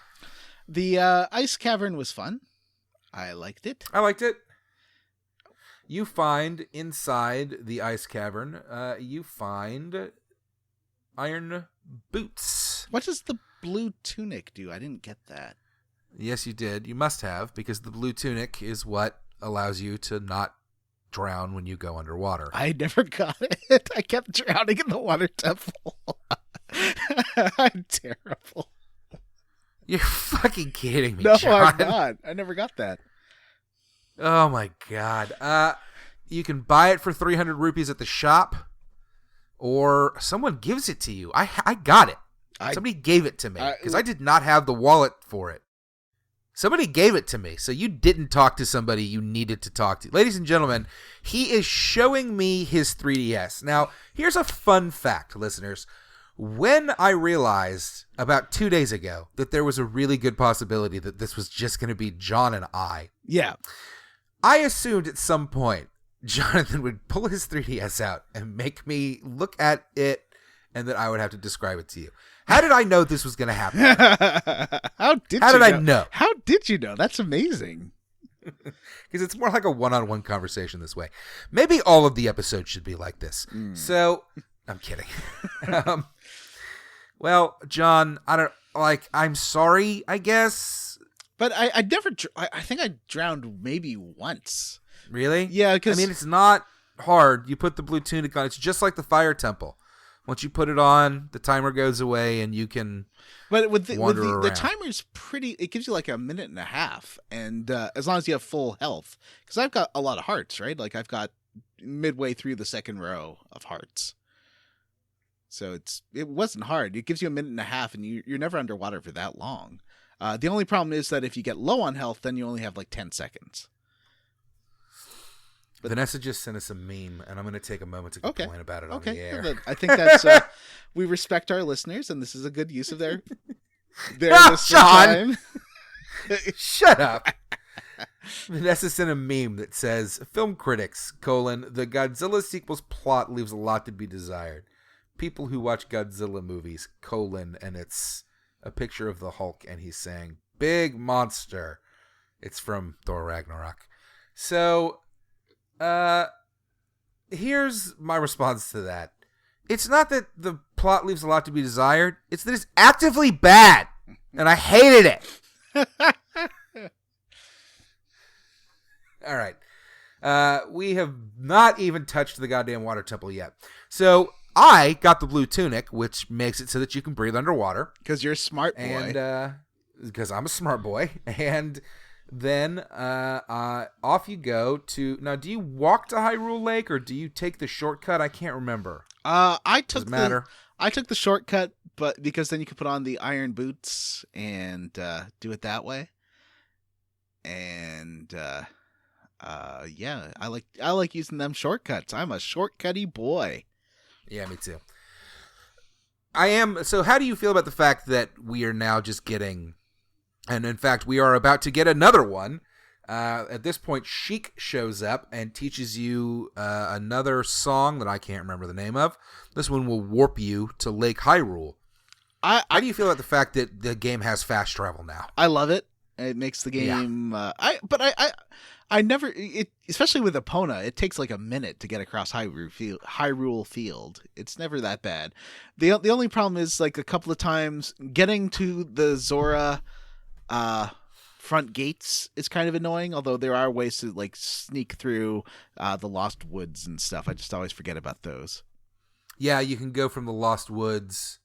Speaker 3: The ice cavern was fun. I liked it. You find inside the ice cavern, you find iron boots. What does the blue tunic do? I didn't get that.
Speaker 2: Yes, you did. You must have, because the blue tunic is what allows you to not drown when you go underwater.
Speaker 3: I never got it. I kept drowning in the water temple. I'm terrible.
Speaker 2: You're fucking kidding me,
Speaker 3: No,
Speaker 2: John.
Speaker 3: I'm not. I never got that.
Speaker 2: Oh my god. You can buy it for 300 rupees at the shop, or someone gives it to you. I got it. Somebody gave it to me, because I did not have the wallet for it. Somebody gave it to me, so you didn't talk to somebody you needed to talk to. Ladies and gentlemen, he is showing me his 3DS. Now, here's a fun fact, listeners. When I realized about 2 days ago that there was a really good possibility that this was just going to be John and I, I assumed at some point Jonathan would pull his 3DS out and make me look at it, and that I would have to describe it to you. How did I know this was going to happen?
Speaker 3: How did I know? How did you know? That's amazing.
Speaker 2: Because it's more like a one-on-one conversation this way. Maybe all of the episodes should be like this. So, I'm kidding. Well, John, I'm sorry, I guess.
Speaker 3: But I never, I think I drowned maybe once.
Speaker 2: Really?
Speaker 3: Yeah, because
Speaker 2: it's not hard. You put the blue tunic on. It's just like the fire temple. Once you put it on, the timer goes away and you can wander around.
Speaker 3: The timer's pretty, it gives you like a minute and a half. And as long as you have full health. Because I've got a lot of hearts, right? Like I've got midway through the second row of hearts. So it wasn't hard. It gives you a minute and a half and you're never underwater for that long. The only problem is that if you get low on health, then you only have like 10 seconds.
Speaker 2: But Vanessa just sent us a meme, and I'm going to take a moment to complain about it on the air.
Speaker 3: I think that's we respect our listeners, and this is a good use of their listener time.
Speaker 2: Shut up. Vanessa sent a meme that says, "Film critics, the Godzilla sequel's plot leaves a lot to be desired. People who watch Godzilla movies, and it's a picture of the Hulk, and he's saying, big monster." It's from Thor Ragnarok. So... here's my response to that. It's not that the plot leaves a lot to be desired. It's that it's actively bad. And I hated it. All right. We have not even touched the goddamn water temple yet. So I got the blue tunic, which makes it so that you can breathe underwater.
Speaker 3: Because you're a smart boy.
Speaker 2: And because I'm a smart boy. And... then off you go to... Now, do you walk to Hyrule Lake or do you take the shortcut? I can't remember.
Speaker 3: I took
Speaker 2: Doesn't matter.
Speaker 3: I took the shortcut, but because then you could put on the iron boots and do it that way. And yeah, I like using them shortcuts. I'm a shortcutty boy.
Speaker 2: Yeah, me too. I am. So how do you feel about the fact that we are now just getting, and in fact, we are about to get another one. At this point, Sheik shows up and teaches you another song that I can't remember the name of. This one will warp you to Lake Hyrule. How do you feel about the fact that the game has fast travel now?
Speaker 3: I love it. It makes the game. I never. Especially with Epona, it takes like a minute to get across Hyrule Field. It's never that bad. The only problem is like a couple of times getting to the Zora front gates is kind of annoying. Although there are ways to like sneak through the Lost Woods and stuff. I just always forget about those.
Speaker 2: Yeah, you can go from the Lost Woods.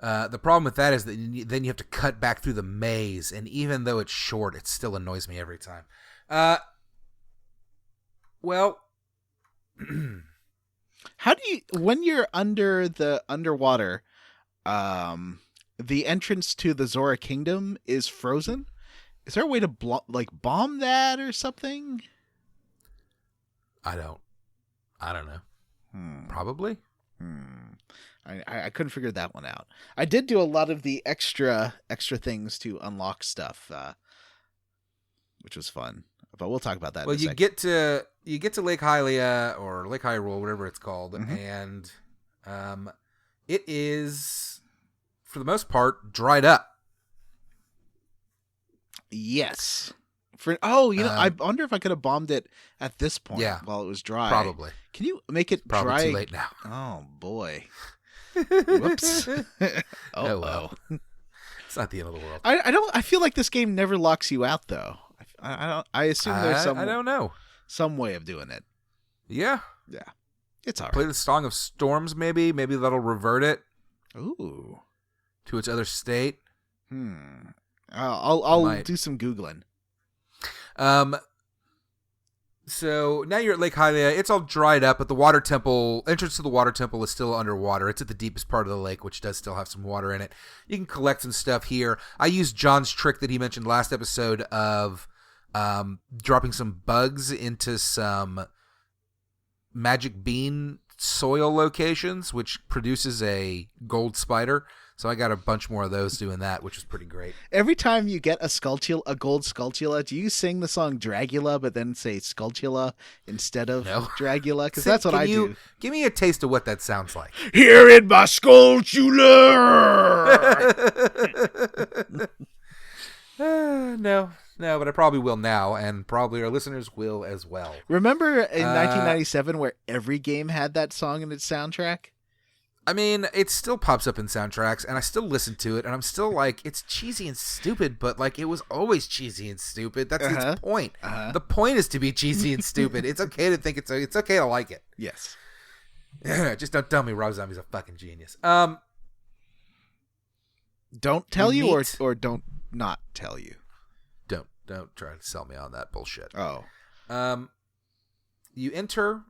Speaker 2: The problem with that is that then you have to cut back through the maze, and even though it's short, it still annoys me every time. Well,
Speaker 3: how do you when you're underwater, the entrance to the Zora Kingdom is frozen? Is there a way to bomb that or something?
Speaker 2: I don't know. Probably.
Speaker 3: I couldn't figure that one out. I did do a lot of the extra things to unlock stuff, which was fun. But we'll talk about that.
Speaker 2: Well,
Speaker 3: in a
Speaker 2: you
Speaker 3: second.
Speaker 2: get to Lake Hylia or Lake Hyrule, whatever it's called,
Speaker 3: Mm-hmm.
Speaker 2: and it is for the most part dried up.
Speaker 3: Yes. I wonder if I could have bombed it at this point while it was dry.
Speaker 2: Probably.
Speaker 3: Can you make it
Speaker 2: Probably
Speaker 3: dry?
Speaker 2: too late now.
Speaker 3: Oh boy. Whoops.
Speaker 2: Oh well. It's not the end of the world.
Speaker 3: I feel like this game never locks you out though. I assume there's some.
Speaker 2: I don't know.
Speaker 3: Some way of doing it.
Speaker 2: Yeah.
Speaker 3: Yeah. It's all right.
Speaker 2: Play the Song of Storms, maybe. Maybe that'll revert it.
Speaker 3: Ooh.
Speaker 2: To its other state.
Speaker 3: I'll do some Googling.
Speaker 2: So now you're at Lake Hylia. It's all dried up, but the water temple, entrance to the water temple is still underwater. It's at the deepest part of the lake, which does still have some water in it. You can collect some stuff here. I used John's trick that he mentioned last episode of dropping some bugs into some magic bean soil locations, which produces a gold spider. So I got a bunch more of those doing that, which was pretty great.
Speaker 3: Every time you get a gold Skulltula, do you sing the song Dragula, but then say Skulltula instead of Dragula? Because that's what I do.
Speaker 2: Give me a taste of what that sounds like.
Speaker 3: Here in my Skulltula!
Speaker 2: No, but I probably will now, and probably our listeners will as well.
Speaker 3: Remember in 1997 where every game had that song in its soundtrack?
Speaker 2: I mean, it still pops up in soundtracks, and I still listen to it, and I'm still like, it's cheesy and stupid, but like, it was always cheesy and stupid. That's its point. The point is to be cheesy and stupid. It's okay to think it's okay to like it.
Speaker 3: Yes.
Speaker 2: Just don't tell me Rob Zombie's a fucking genius.
Speaker 3: Don't tell you or don't not tell you.
Speaker 2: Don't try to sell me on that bullshit.
Speaker 3: Oh.
Speaker 2: You enter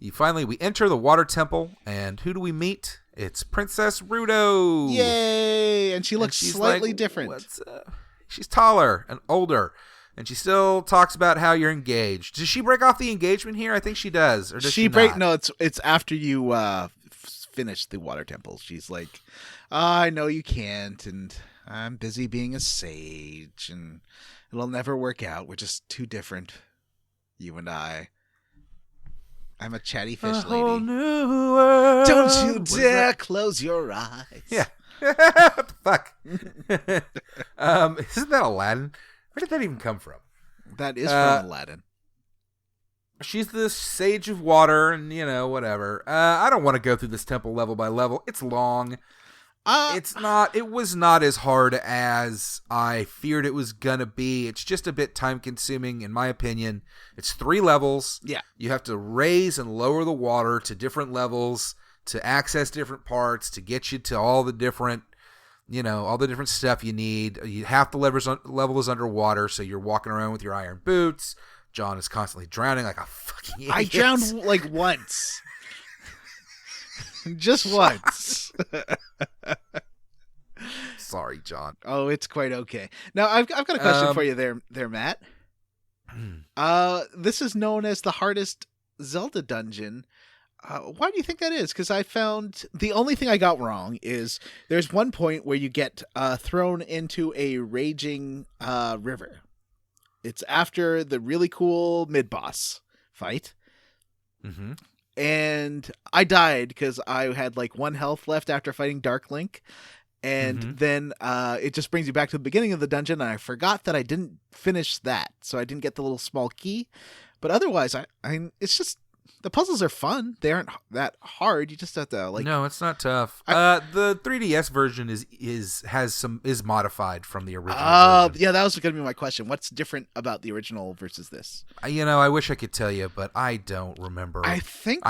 Speaker 2: we enter the water temple, and who do we meet? It's Princess Rudo.
Speaker 3: Yay! And she looks slightly different.
Speaker 2: She's taller and older, and she still talks about how you're engaged. Does she break off the engagement here? I think she does. Or does she not?
Speaker 3: No, it's after you finish the water temple. She's like, I know you can't, and I'm busy being a sage, and it'll never work out. We're just too different, you and I. I'm a chatty fish lady.
Speaker 2: New world.
Speaker 3: Don't you dare close your eyes.
Speaker 2: Yeah. What the fuck? Isn't that Aladdin? Where did that even come from?
Speaker 3: That is from Aladdin.
Speaker 2: She's the sage of water, and whatever. I don't want to go through this temple level by level. It's long. It was not as hard as I feared it was gonna be. It's just a bit time consuming, in my opinion. It's 3 levels.
Speaker 3: Yeah.
Speaker 2: You have to raise and lower the water to different levels to access different parts, to get you to all the different stuff you need. Half the level is underwater, so you're walking around with your iron boots. John is constantly drowning like a fucking idiot.
Speaker 3: I drowned like once. Just once.
Speaker 2: Sorry, John.
Speaker 3: Oh, it's quite okay. Now, I've got a question for you there, Matt. This is known as the hardest Zelda dungeon. Why do you think that is? Because I found the only thing I got wrong is there's one point where you get thrown into a raging river. It's after the really cool mid-boss fight.
Speaker 2: Mm-hmm.
Speaker 3: And I died because I had like 1 health left after fighting Dark Link. And then it just brings you back to the beginning of the dungeon, and I forgot that I didn't finish that, so I didn't get the little small key. But otherwise, I it's just the puzzles are fun. They aren't that hard. You just have to like.
Speaker 2: No, it's not tough. The 3DS version is modified from the original. Version.
Speaker 3: Yeah, that was going to be my question. What's different about the original versus this?
Speaker 2: I wish I could tell you, but I don't remember.
Speaker 3: I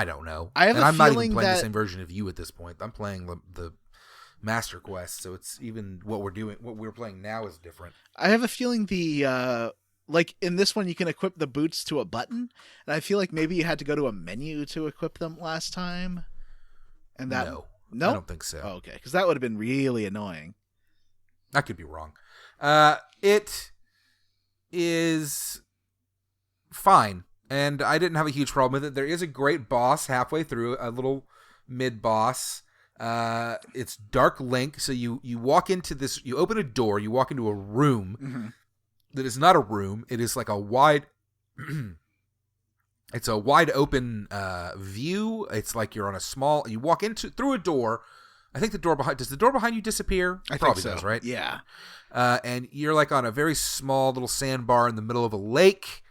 Speaker 3: don't know. I have
Speaker 2: and
Speaker 3: a
Speaker 2: I'm not
Speaker 3: feeling
Speaker 2: even playing
Speaker 3: that
Speaker 2: the same version of you at this point. I'm playing the Master Quest, so it's even what we're playing now is different.
Speaker 3: I have a feeling the like in this one you can equip the boots to a button, and I feel like maybe you had to go to a menu to equip them last time. And that no,
Speaker 2: I don't think so.
Speaker 3: Oh, okay, because that would have been really annoying.
Speaker 2: I could be wrong. It is fine, and I didn't have a huge problem with it. There is a great boss halfway through, a little mid boss. It's Dark Link, so you walk into this, you open a door, you walk into a room that is not a room, it is like a wide it's a wide open view. It's like you're on a small, you walk through a door. I think does the door behind you disappear?
Speaker 3: I
Speaker 2: Probably
Speaker 3: think so.
Speaker 2: Does, right?
Speaker 3: Yeah.
Speaker 2: And you're like on a very small little sandbar in the middle of a lake,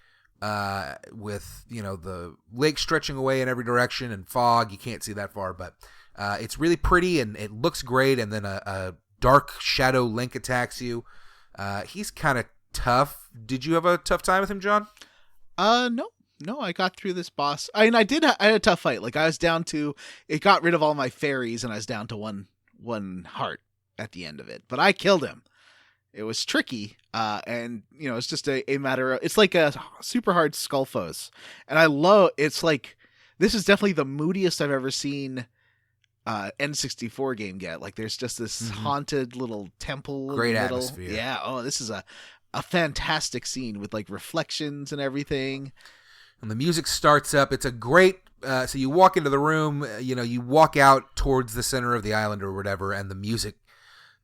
Speaker 2: with, the lake stretching away in every direction and fog. You can't see that far, but it's really pretty and it looks great. And then a dark shadow Link attacks you. He's kind of tough. Did you have a tough time with him, John?
Speaker 3: No, I got through this boss. I mean, I had a tough fight. Like I was down to, it got rid of all my fairies and I was down to one heart at the end of it, but I killed him. It was tricky. And it's just a matter of, it's like a super hard Skullfoes. And it's like, this is definitely the moodiest I've ever seen N64 game get. Like there's just this haunted little temple.
Speaker 2: Great
Speaker 3: in the middle.
Speaker 2: atmosphere.
Speaker 3: Yeah. Oh, this is a fantastic scene with like reflections and everything.
Speaker 2: And the music starts up. It's a great, so you walk into the room, you walk out towards the center of the island or whatever, and the music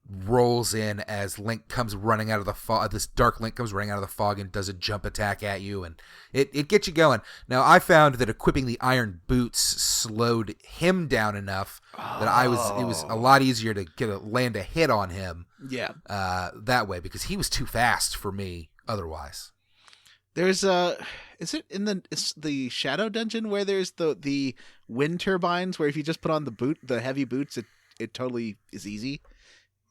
Speaker 2: rolls in as Link comes running out of the fog. This Dark Link comes running out of the fog and does a jump attack at you, and it gets you going. Now, I found that equipping the iron boots slowed him down enough that it was a lot easier to land a hit on him.
Speaker 3: Yeah.
Speaker 2: That way, because he was too fast for me otherwise.
Speaker 3: There's is it in the Shadow Dungeon where there's the wind turbines where if you just put on the heavy boots, it totally is easy.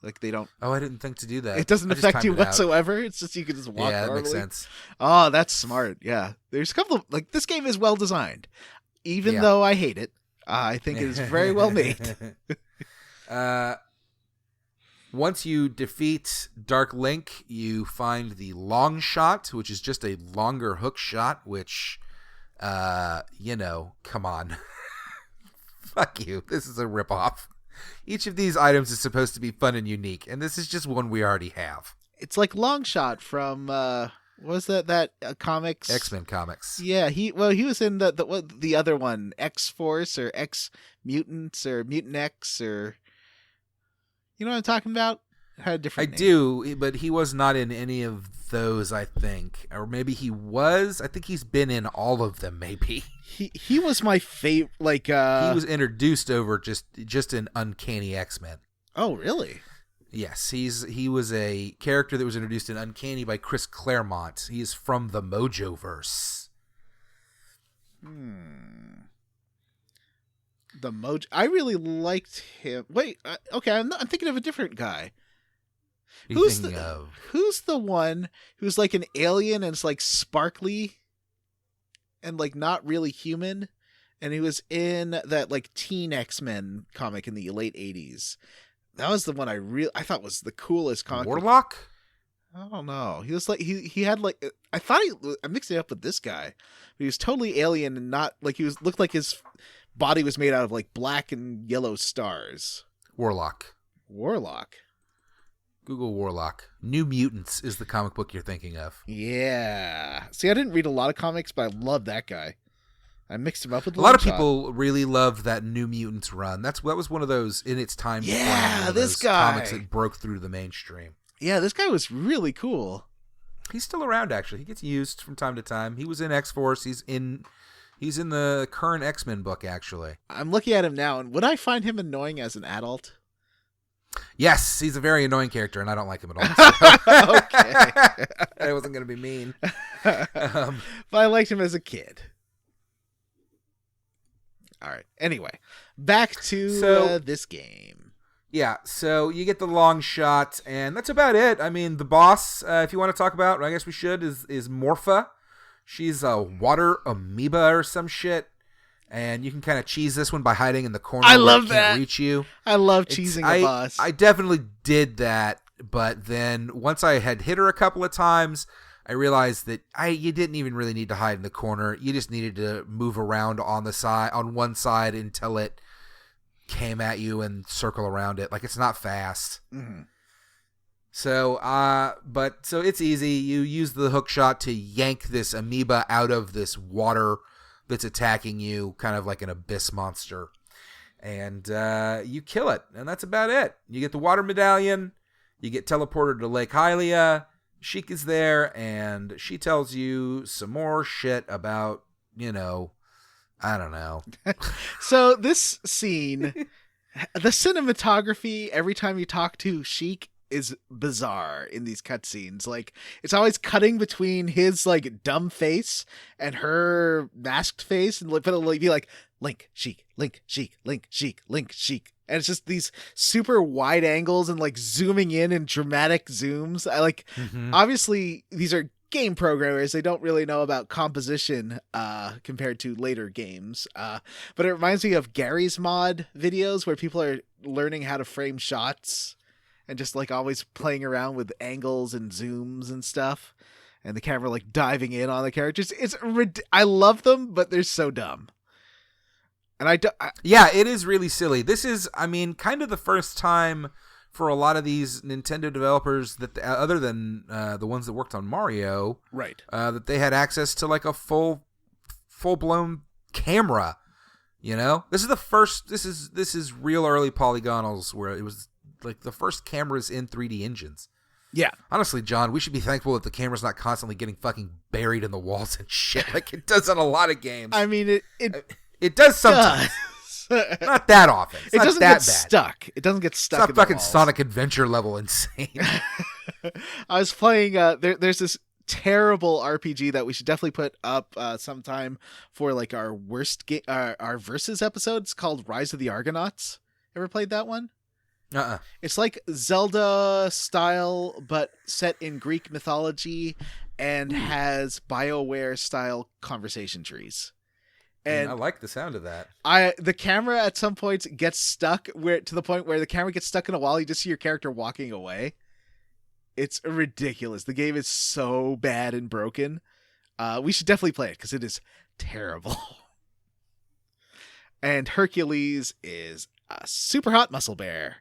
Speaker 3: Like they don't.
Speaker 2: Oh, I didn't think to do that.
Speaker 3: It doesn't affect you whatsoever. It's just you can just walk.
Speaker 2: Yeah, that
Speaker 3: normally.
Speaker 2: makes sense.
Speaker 3: Oh, that's smart. Yeah, there's a couple of this game is well designed, even though I hate it. I think it is very well made.
Speaker 2: Once you defeat Dark Link, you find the long shot, which is just a longer hook shot, which, come on. Fuck you. This is a ripoff. Each of these items is supposed to be fun and unique, and this is just one we already have.
Speaker 3: It's like Longshot from, what was that comics?
Speaker 2: X-Men comics.
Speaker 3: Yeah, he was in the other one, X-Force or X-Mutants or Mutant X or... You know what I'm talking about? Had a different name.
Speaker 2: Do, but he was not in any of those, I think. Or maybe he was. I think he's been in all of them, maybe.
Speaker 3: He was my favorite, like... He
Speaker 2: was introduced over just in Uncanny X-Men.
Speaker 3: Oh, really?
Speaker 2: Yes, he was a character that was introduced in Uncanny by Chris Claremont. He is from the Mojoverse.
Speaker 3: The Mojo. I really liked him. Wait, okay, I'm thinking of a different guy. Who's the one who's like an alien and it's like sparkly and like not really human, and he was in that like teen X-Men comic in the late 80s. That was the one I thought was the coolest comic.
Speaker 2: Warlock?
Speaker 3: I don't know. He was like he had like I mixed it up with this guy, but he was totally alien and not like looked like his body was made out of like black and yellow stars.
Speaker 2: Warlock.
Speaker 3: Warlock.
Speaker 2: Google Warlock. New Mutants is the comic book you're thinking of.
Speaker 3: Yeah. See, I didn't read a lot of comics, but I love that guy. I mixed him up with
Speaker 2: a lot of people really love that New Mutants run. That was one of those in its time.
Speaker 3: Yeah, this
Speaker 2: guy comics that broke through the mainstream.
Speaker 3: Yeah, this guy was really cool.
Speaker 2: He's still around, actually. He gets used from time to time. He was in X-Force. He's in the current X-Men book, actually.
Speaker 3: I'm looking at him now, and would I find him annoying as an adult?
Speaker 2: Yes, he's a very annoying character, and I don't like him at all.
Speaker 3: Okay.
Speaker 2: I wasn't going to be mean.
Speaker 3: But I liked him as a kid. All right. Anyway, back to this game.
Speaker 2: Yeah, so you get the long shot, and that's about it. I mean, the boss, if you want to talk about, I guess we should, is Morpha. She's a water amoeba or some shit, and you can kind of cheese this one by hiding in the corner.
Speaker 3: I love
Speaker 2: it
Speaker 3: that.
Speaker 2: Can't reach you.
Speaker 3: I love cheesing a boss.
Speaker 2: I definitely did that, but then once I had hit her a couple of times, I realized that you didn't even really need to hide in the corner. You just needed to move around on one side until it came at you and circle around it. Like, it's not fast.
Speaker 3: Mm-hmm.
Speaker 2: So it's easy. You use the hook shot to yank this amoeba out of this water that's attacking you, kind of like an abyss monster. And you kill it, and that's about it. You get the water medallion. You get teleported to Lake Hylia. Sheik is there, and she tells you some more shit about, I don't know.
Speaker 3: So this scene, the cinematography, every time you talk to Sheik, is bizarre in these cutscenes. Like, it's always cutting between his like dumb face and her masked face, and but it'll be like Link, Sheik, Link, Sheik, Link, Sheik, Link, Sheik. And it's just these super wide angles and like zooming in and dramatic zooms. Obviously these are game programmers. They don't really know about composition compared to later games. But it reminds me of Gary's Mod videos where people are learning how to frame shots and just like always playing around with angles and zooms and stuff. And the camera like diving in on the characters. I love them, but they're so dumb. And
Speaker 2: yeah, it is really silly. This is, kind of the first time for a lot of these Nintendo developers that, other than the ones that worked on Mario,
Speaker 3: right?
Speaker 2: That they had access to like a full blown camera. This is the first. This is real early polygonals where it was like the first cameras in 3D engines.
Speaker 3: Yeah.
Speaker 2: Honestly, John, we should be thankful that the camera's not constantly getting fucking buried in the walls and shit like it does on a lot of games.
Speaker 3: I mean,
Speaker 2: it does sometimes. Not that often. It
Speaker 3: doesn't
Speaker 2: get
Speaker 3: stuck. It doesn't get stuck.
Speaker 2: It's not
Speaker 3: in
Speaker 2: fucking
Speaker 3: the walls.
Speaker 2: Sonic Adventure level insane.
Speaker 3: I was playing. There's this terrible RPG that we should definitely put up sometime for like our worst our versus episodes, called Rise of the Argonauts. Ever played that one? It's like Zelda style, but set in Greek mythology and has BioWare style conversation trees. And
Speaker 2: I like the sound of that.
Speaker 3: The camera at some points gets stuck to the point where the camera gets stuck in a wall. You just see your character walking away. It's ridiculous. The game is so bad and broken. We should definitely play it because it is terrible. And Hercules is a super hot muscle bear.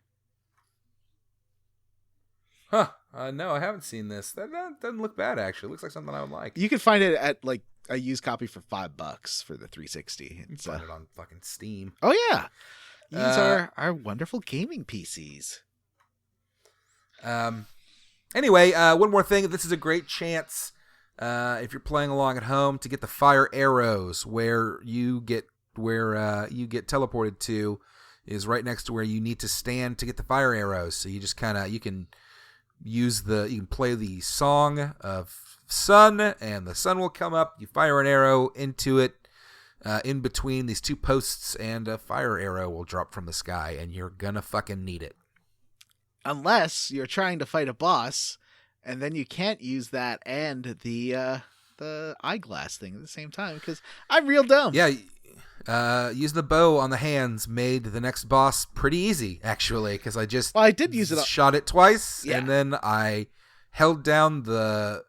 Speaker 2: Huh. No, I haven't seen this. That doesn't look bad, actually. It looks like something I would like.
Speaker 3: You can find it at like a used copy for $5 for the 360.
Speaker 2: You can find it on fucking Steam.
Speaker 3: Oh, yeah. These are our wonderful gaming PCs.
Speaker 2: Anyway, one more thing. This is a great chance, if you're playing along at home, to get the fire arrows. Where you get teleported to is right next to where you need to stand to get the fire arrows. So you just you can play the song of sun, and the sun will come up. You fire an arrow into it, in between these two posts, and a fire arrow will drop from the sky, and you're gonna fucking need it.
Speaker 3: Unless you're trying to fight a boss, and then you can't use that and the eyeglass thing at the same time, because I'm real dumb.
Speaker 2: Yeah, using the bow on the hands made the next boss pretty easy, actually, because I
Speaker 3: did use it.
Speaker 2: Shot it twice,
Speaker 3: yeah.
Speaker 2: And then I held down the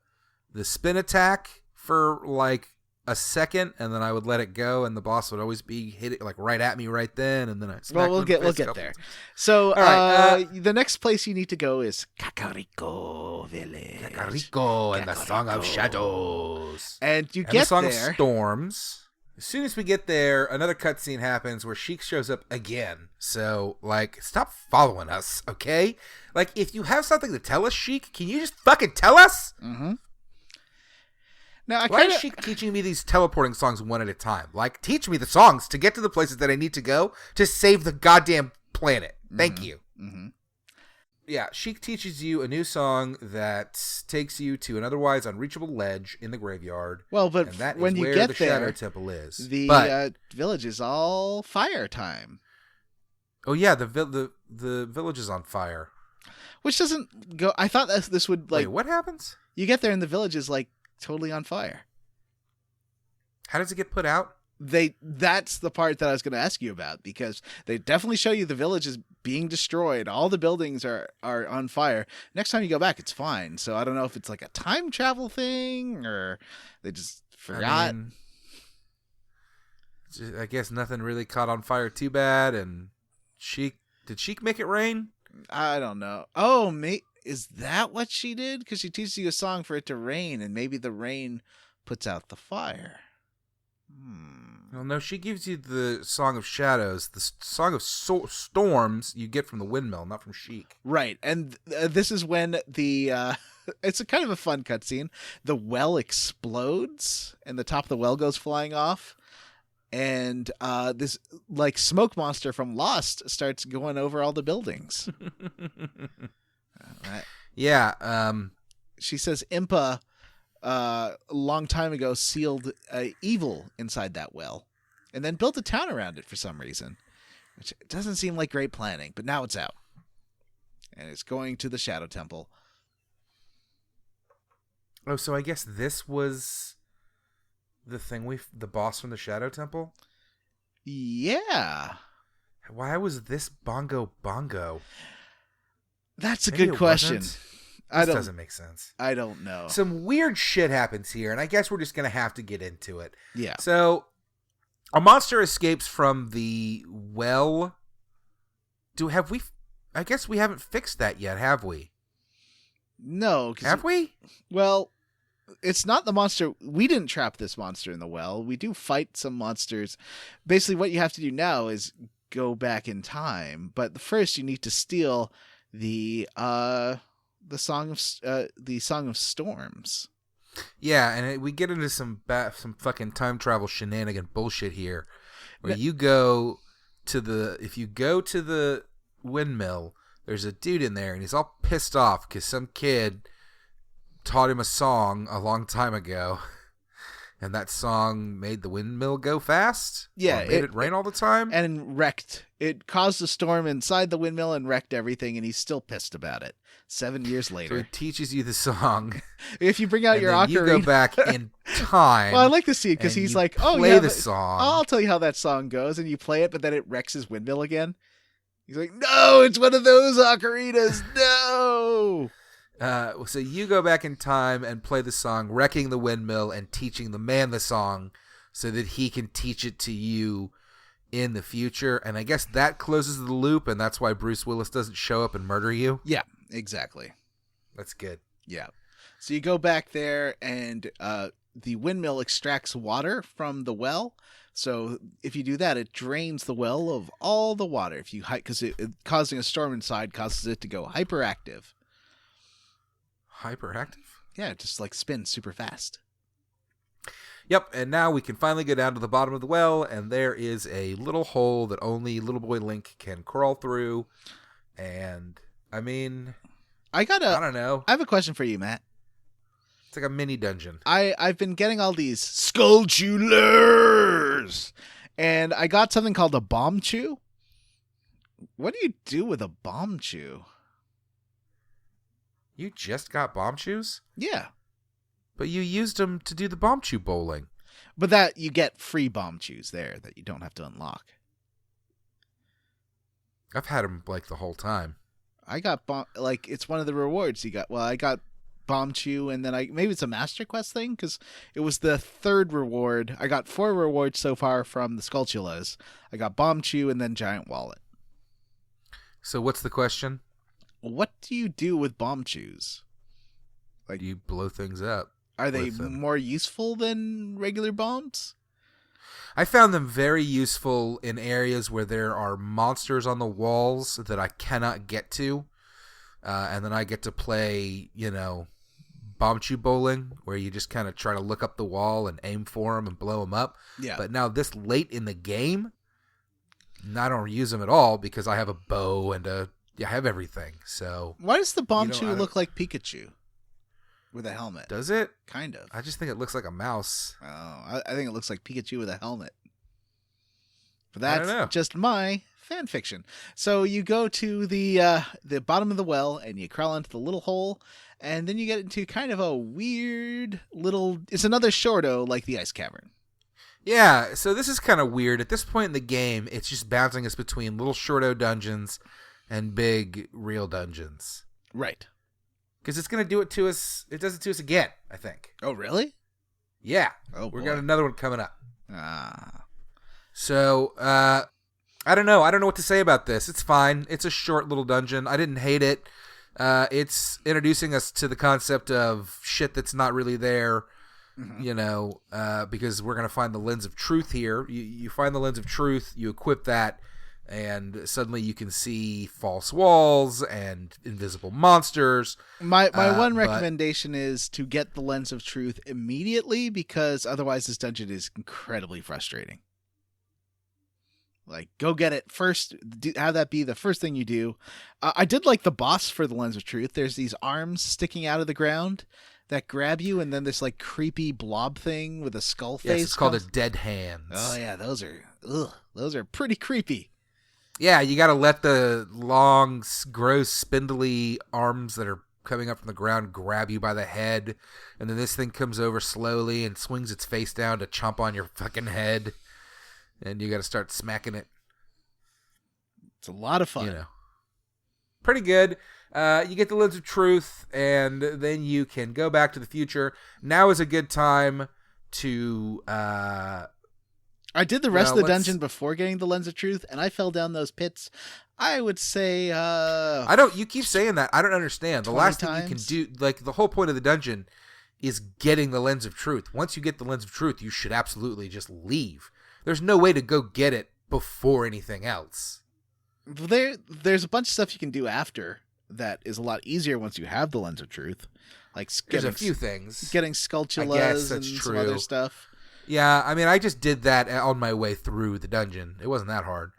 Speaker 2: spin attack for like a second, and then I would let it go, and the boss would always be hitting like right at me right then, and then I.
Speaker 3: Well, we'll get there. So,
Speaker 2: right,
Speaker 3: the next place you need to go is Kakariko Village.
Speaker 2: Kakariko and the Song of Shadows,
Speaker 3: and you
Speaker 2: and
Speaker 3: get
Speaker 2: the Song
Speaker 3: there.
Speaker 2: of Storms. As soon as we get there, another cutscene happens where Sheik shows up again. So, like, stop following us, okay? Like, if you have something to tell us, Sheik, can you just fucking tell us?
Speaker 3: Mm-hmm. Now,
Speaker 2: Why is Sheik teaching me these teleporting songs one at a time? Like, teach me the songs to get to the places that I need to go to save the goddamn planet. Thank you.
Speaker 3: Mm-hmm.
Speaker 2: Yeah, Sheik teaches you a new song that takes you to an otherwise unreachable ledge in the graveyard.
Speaker 3: Well, but
Speaker 2: and that
Speaker 3: when
Speaker 2: is
Speaker 3: you
Speaker 2: where
Speaker 3: get
Speaker 2: the
Speaker 3: there,
Speaker 2: Shadow Temple is.
Speaker 3: The village is all fire time.
Speaker 2: Oh yeah, the village is on fire.
Speaker 3: Which doesn't go. I thought this would like.
Speaker 2: Wait, what happens?
Speaker 3: You get there and the village is like totally on fire.
Speaker 2: How does it get put out?
Speaker 3: That's the part that I was going to ask you about, because they definitely show you the village is being destroyed. All the buildings are on fire. Next time you go back, it's fine. So I don't know if it's like a time travel thing or they just forgot.
Speaker 2: I guess nothing really caught on fire too bad. And did Sheik make it rain?
Speaker 3: I don't know. Oh, is that what she did? Because she teaches you a song for it to rain, and maybe the rain puts out the fire.
Speaker 2: Well, no, she gives you the Song of Shadows. The Song of Storms you get from the windmill, not from Sheik.
Speaker 3: Right, and this is when the it's a kind of a fun cutscene. The well explodes, and the top of the well goes flying off, and this like smoke monster from Lost starts going over all the buildings.
Speaker 2: Yeah.
Speaker 3: She says Impa a long time ago sealed evil inside that well and then built a town around it for some reason, which doesn't seem like great planning, but now it's out and it's going to the Shadow Temple.
Speaker 2: Oh, so I guess this was the thing the boss from the Shadow Temple?
Speaker 3: Yeah.
Speaker 2: Why was this bongo?
Speaker 3: That's a
Speaker 2: Maybe
Speaker 3: good
Speaker 2: it
Speaker 3: question.
Speaker 2: wasn't. This doesn't make sense.
Speaker 3: I don't know.
Speaker 2: Some weird shit happens here, and I guess we're just going to have to get into it.
Speaker 3: Yeah.
Speaker 2: So, a monster escapes from the well. I guess we haven't fixed that yet, have we?
Speaker 3: No.
Speaker 2: Have we?
Speaker 3: Well, it's not the monster. We didn't trap this monster in the well. We do fight some monsters. Basically, what you have to do now is go back in time. But first, you need to steal the Song of Storms.
Speaker 2: Yeah, and we get into some fucking time travel shenanigan bullshit here, where you go to the windmill, there's a dude in there, and he's all pissed off because some kid taught him a song a long time ago, and that song made the windmill go fast.
Speaker 3: Yeah,
Speaker 2: or made it rain all the time,
Speaker 3: and wrecked. It caused a storm inside the windmill and wrecked everything, and he's still pissed about it 7 years later.
Speaker 2: So he teaches you the song.
Speaker 3: If you bring out your ocarina,
Speaker 2: you go back in time.
Speaker 3: Well, I like to see it because he's like, "Oh,
Speaker 2: play
Speaker 3: yeah,
Speaker 2: the song.
Speaker 3: I'll tell you how that song goes," and you play it, but then it wrecks his windmill again. He's like, "No, it's one of those ocarinas. No."
Speaker 2: So you go back in time and play the song, wrecking the windmill and teaching the man the song so that he can teach it to you in the future. And I guess that closes the loop, and that's why Bruce Willis doesn't show up and murder you.
Speaker 3: Yeah, exactly.
Speaker 2: That's good.
Speaker 3: Yeah. So you go back there, and the windmill extracts water from the well. So if you do that, it drains the well of all the water. If you because causing a storm inside causes it to go hyperactive.
Speaker 2: Hyperactive?
Speaker 3: Yeah, it just like spins super fast.
Speaker 2: Yep, and now we can finally go down to the bottom of the well, and there is a little hole that only little boy Link can crawl through. And I mean, I don't know.
Speaker 3: I have a question for you, Matt.
Speaker 2: It's like a mini dungeon.
Speaker 3: I've been getting all these skulltulers, and I got something called a bomb chew. What do you do with a bomb chew?
Speaker 2: You just got bomb chews?
Speaker 3: Yeah.
Speaker 2: But you used them to do the bomb chew bowling.
Speaker 3: But that you get free bomb chews there that you don't have to unlock.
Speaker 2: I've had them like the whole time.
Speaker 3: I got it's one of the rewards you got. Well, I got Bomb Chew, and then maybe it's a Master Quest thing, because it was the third reward. I got 4 rewards so far from the Skulltulas. I got Bomb Chew and then Giant Wallet.
Speaker 2: So what's the question?
Speaker 3: What do you do with Bomb Chews? Like,
Speaker 2: You blow things up.
Speaker 3: are they
Speaker 2: with them.
Speaker 3: more useful than regular bombs?
Speaker 2: I found them very useful in areas where there are monsters on the walls that I cannot get to. And then I get to play, bomb chew bowling, where you just kind of try to look up the wall and aim for them and blow them up.
Speaker 3: Yeah.
Speaker 2: But now this late in the game, I don't use them at all because I have a bow and I have everything. So
Speaker 3: Why does the Bomb Chew
Speaker 2: I don't-
Speaker 3: look like Pikachu with a helmet?
Speaker 2: does it?
Speaker 3: Kind of.
Speaker 2: I just think it looks like a mouse.
Speaker 3: Oh, I think it looks like Pikachu with a helmet. But
Speaker 2: I don't
Speaker 3: that's
Speaker 2: know.
Speaker 3: just my fan fiction. So you go to the bottom of the well and you crawl into the little hole, and then you get into kind of a weird little. It's another Shorto like the Ice Cavern.
Speaker 2: Yeah, so this is kind of weird. At this point in the game, it's just bouncing us between little Shorto dungeons and big real dungeons.
Speaker 3: Right.
Speaker 2: Because it's going to do it to us. It does it to us again, I think.
Speaker 3: Oh, really?
Speaker 2: Yeah.
Speaker 3: Oh,
Speaker 2: We've
Speaker 3: boy.
Speaker 2: got another one coming up.
Speaker 3: Ah.
Speaker 2: So, I don't know. I don't know what to say about this. It's fine. It's a short little dungeon. I didn't hate it. It's introducing us to the concept of shit that's not really there, because we're going to find the lens of truth here. You find the lens of truth, you equip that, and suddenly you can see false walls and invisible monsters.
Speaker 3: My one
Speaker 2: but-
Speaker 3: recommendation is to get the Lens of Truth immediately, because otherwise this dungeon is incredibly frustrating. Like, go get it first. Have that be the first thing you do. I did like the boss for the Lens of Truth. There's these arms sticking out of the ground that grab you, and then this like creepy blob thing with a skull face.
Speaker 2: Yes, it's called
Speaker 3: comes-
Speaker 2: a dead hands.
Speaker 3: Oh yeah, those are pretty creepy.
Speaker 2: Yeah, you got to let the long, gross, spindly arms that are coming up from the ground grab you by the head, and then this thing comes over slowly and swings its face down to chomp on your fucking head, and you got to start smacking it.
Speaker 3: It's a lot of fun.
Speaker 2: Pretty good. You get the Lens of Truth, and then you can go back to the future. Now is a good time to...
Speaker 3: I did the rest
Speaker 2: Well,
Speaker 3: of the
Speaker 2: let's-
Speaker 3: dungeon before getting the Lens of Truth, and I fell down those pits. I would say,
Speaker 2: You keep saying that. I don't understand. The
Speaker 3: 20
Speaker 2: last thing you can
Speaker 3: times?
Speaker 2: do, like the whole point of the dungeon is getting the Lens of Truth. Once you get the Lens of Truth, you should absolutely just leave. There's no way to go get it before anything else.
Speaker 3: there's a bunch of stuff you can do after that is a lot easier once you have the Lens of Truth. Like
Speaker 2: There's a few things.
Speaker 3: getting
Speaker 2: I guess
Speaker 3: Skulltulas and
Speaker 2: that's
Speaker 3: some other
Speaker 2: true.
Speaker 3: stuff.
Speaker 2: Yeah, I mean, I just did that on my way through the dungeon. It wasn't that hard.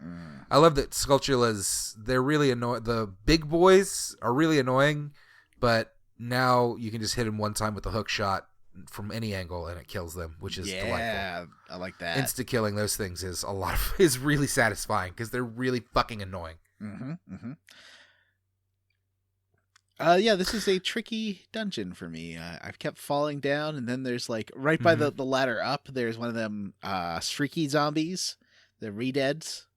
Speaker 2: I love that Skulltulas, they're really annoying. The big boys are really annoying, but now you can just hit them one time with a hook shot from any angle and it kills them, which is delightful.
Speaker 3: Yeah, I like that.
Speaker 2: Insta killing those things is really satisfying because they're really fucking annoying.
Speaker 3: Yeah, this is a tricky dungeon for me. I've kept falling down, and then there's like right by the ladder up, there's one of them streaky zombies, the re-deads.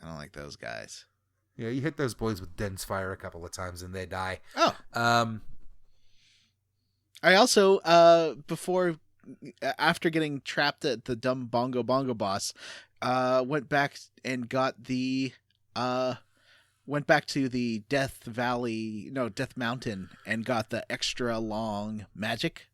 Speaker 3: I don't like those guys.
Speaker 2: Yeah, you hit those boys with dense fire a couple of times and they die.
Speaker 3: Oh,
Speaker 2: Um,
Speaker 3: I also after getting trapped at the dumb bongo boss, went back and got the went back to the Death Mountain and got the extra long magic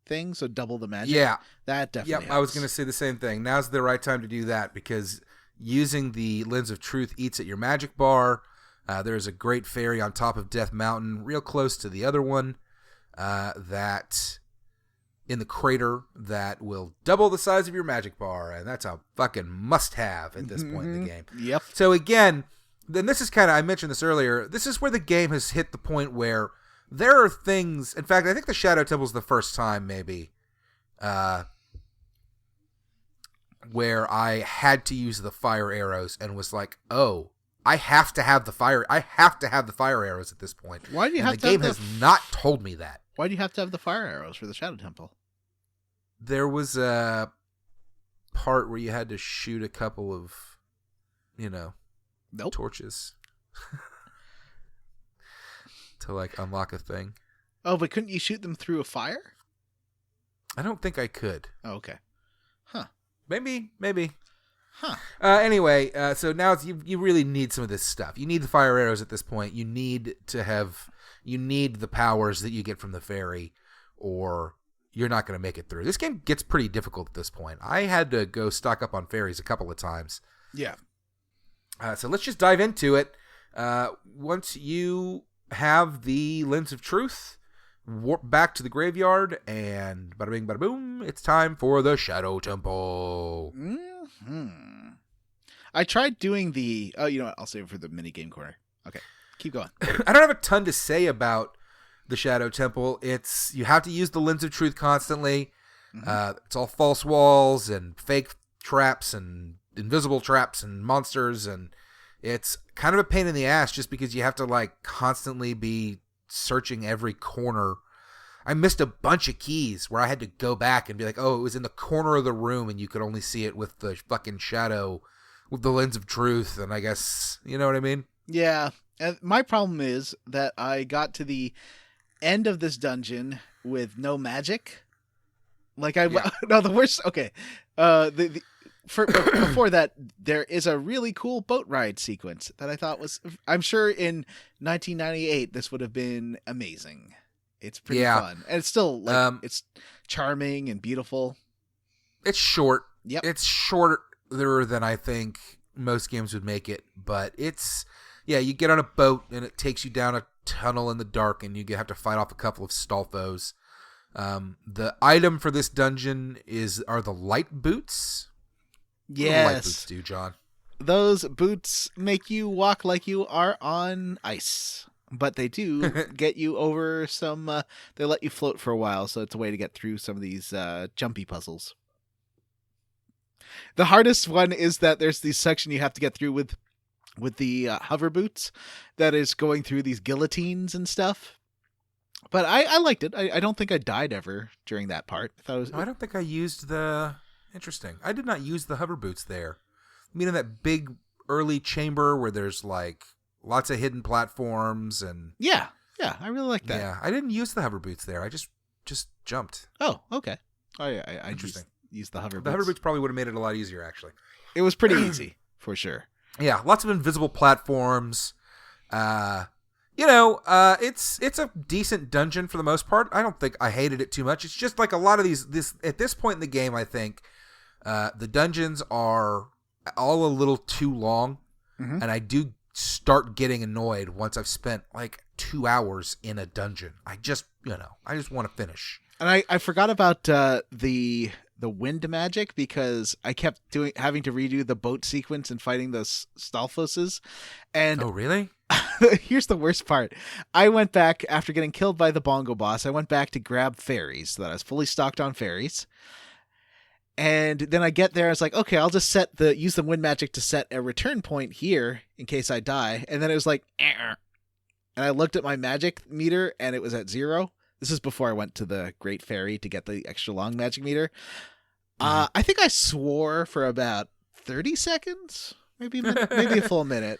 Speaker 3: thing, so double the magic.
Speaker 2: yeah,
Speaker 3: That definitely
Speaker 2: yep. I was
Speaker 3: helps.
Speaker 2: going to say the same thing. Now's the right time to do that because using the Lens of Truth eats at your magic bar. There's a great fairy on top of Death Mountain, real close to the other one, that in the crater that will double the size of your magic bar, and that's a fucking must-have at this point in the game.
Speaker 3: Yep.
Speaker 2: So again, then this is kind of, I mentioned this earlier, this is where the game has hit the point where there are things, in fact, I think the Shadow Temple's the first time maybe, where I had to use the fire arrows and was like, oh, I have to have the fire arrows at this point.
Speaker 3: Why do you
Speaker 2: And
Speaker 3: have
Speaker 2: the
Speaker 3: to
Speaker 2: game
Speaker 3: have
Speaker 2: has not told me that.
Speaker 3: Why do you have to have the fire arrows for the Shadow Temple?
Speaker 2: There was a part where you had to shoot a couple of,
Speaker 3: Nope.
Speaker 2: torches to like unlock a thing.
Speaker 3: Oh, but couldn't you shoot them through a fire?
Speaker 2: I don't think I could.
Speaker 3: Oh, okay. Huh.
Speaker 2: Maybe.
Speaker 3: Huh.
Speaker 2: Anyway, so now you really need some of this stuff. You need the fire arrows at this point. You need the powers that you get from the fairy, or you're not going to make it through. This game gets pretty difficult at this point. I had to go stock up on fairies a couple of times.
Speaker 3: Yeah.
Speaker 2: So let's just dive into it. Once you have the Lens of Truth, warp back to the graveyard, and bada bing, bada boom, it's time for the Shadow Temple.
Speaker 3: I tried doing the... Oh, you know what? I'll save it for the mini-game corner. Okay, keep going.
Speaker 2: I don't have a ton to say about the Shadow Temple. You have to use the Lens of Truth constantly. It's all false walls and fake traps and invisible traps and monsters, and it's kind of a pain in the ass just because you have to like constantly be searching every corner. I missed a bunch of keys where I had to go back and be like, oh, it was in the corner of the room and you could only see it with the fucking shadow with the Lens of Truth, and I guess, you know what I mean?
Speaker 3: Yeah, and my problem is that I got to the end of this dungeon with no magic. Like no, the worst. Okay, before that, there is a really cool boat ride sequence that I thought was. I'm sure in 1998 this would have been amazing. It's pretty fun, and it's still like it's charming and beautiful.
Speaker 2: It's short.
Speaker 3: Yep,
Speaker 2: it's shorter than I think most games would make it, but it's you get on a boat and it takes you down a tunnel in the dark, and you have to fight off a couple of Stolfos. The item for this dungeon are the light boots.
Speaker 3: Yes.
Speaker 2: What do light boots do, John?
Speaker 3: Those boots make you walk like you are on ice, but they do get you over some. They let you float for a while, so it's a way to get through some of these jumpy puzzles. The hardest one is that there's this section you have to get through with the hover boots that is going through these guillotines and stuff. But I liked it. I don't think I died ever during that part.
Speaker 2: I don't think I used the... Interesting. I did not use the hover boots there. I mean, in that big early chamber where there's like lots of hidden platforms and...
Speaker 3: Yeah, I really like that.
Speaker 2: Yeah, I didn't use the hover boots there. I just jumped.
Speaker 3: Oh, okay. Oh, yeah, I
Speaker 2: Interesting.
Speaker 3: Used the hover boots.
Speaker 2: The hover boots probably would have made it a lot easier, actually.
Speaker 3: It was pretty easy, for sure.
Speaker 2: Yeah, lots of invisible platforms. It's a decent dungeon for the most part. I don't think I hated it too much. It's just like a lot of this at this point in the game, I think the dungeons are all a little too long, and I do start getting annoyed once I've spent like 2 hours in a dungeon. I just want to finish.
Speaker 3: And I forgot about the wind magic because I kept having to redo the boat sequence and fighting those Stalfoses. And
Speaker 2: oh, really?
Speaker 3: Here's the worst part. I went back after getting killed by the bongo boss. I went back to grab fairies so that I was fully stocked on fairies. And then I get there. I was like, okay, I'll just use the wind magic to set a return point here in case I die. And then it was like, and I looked at my magic meter and it was at 0. This is before I went to the Great Fairy to get the extra long magic meter. I think I swore for about 30 seconds, maybe a full minute.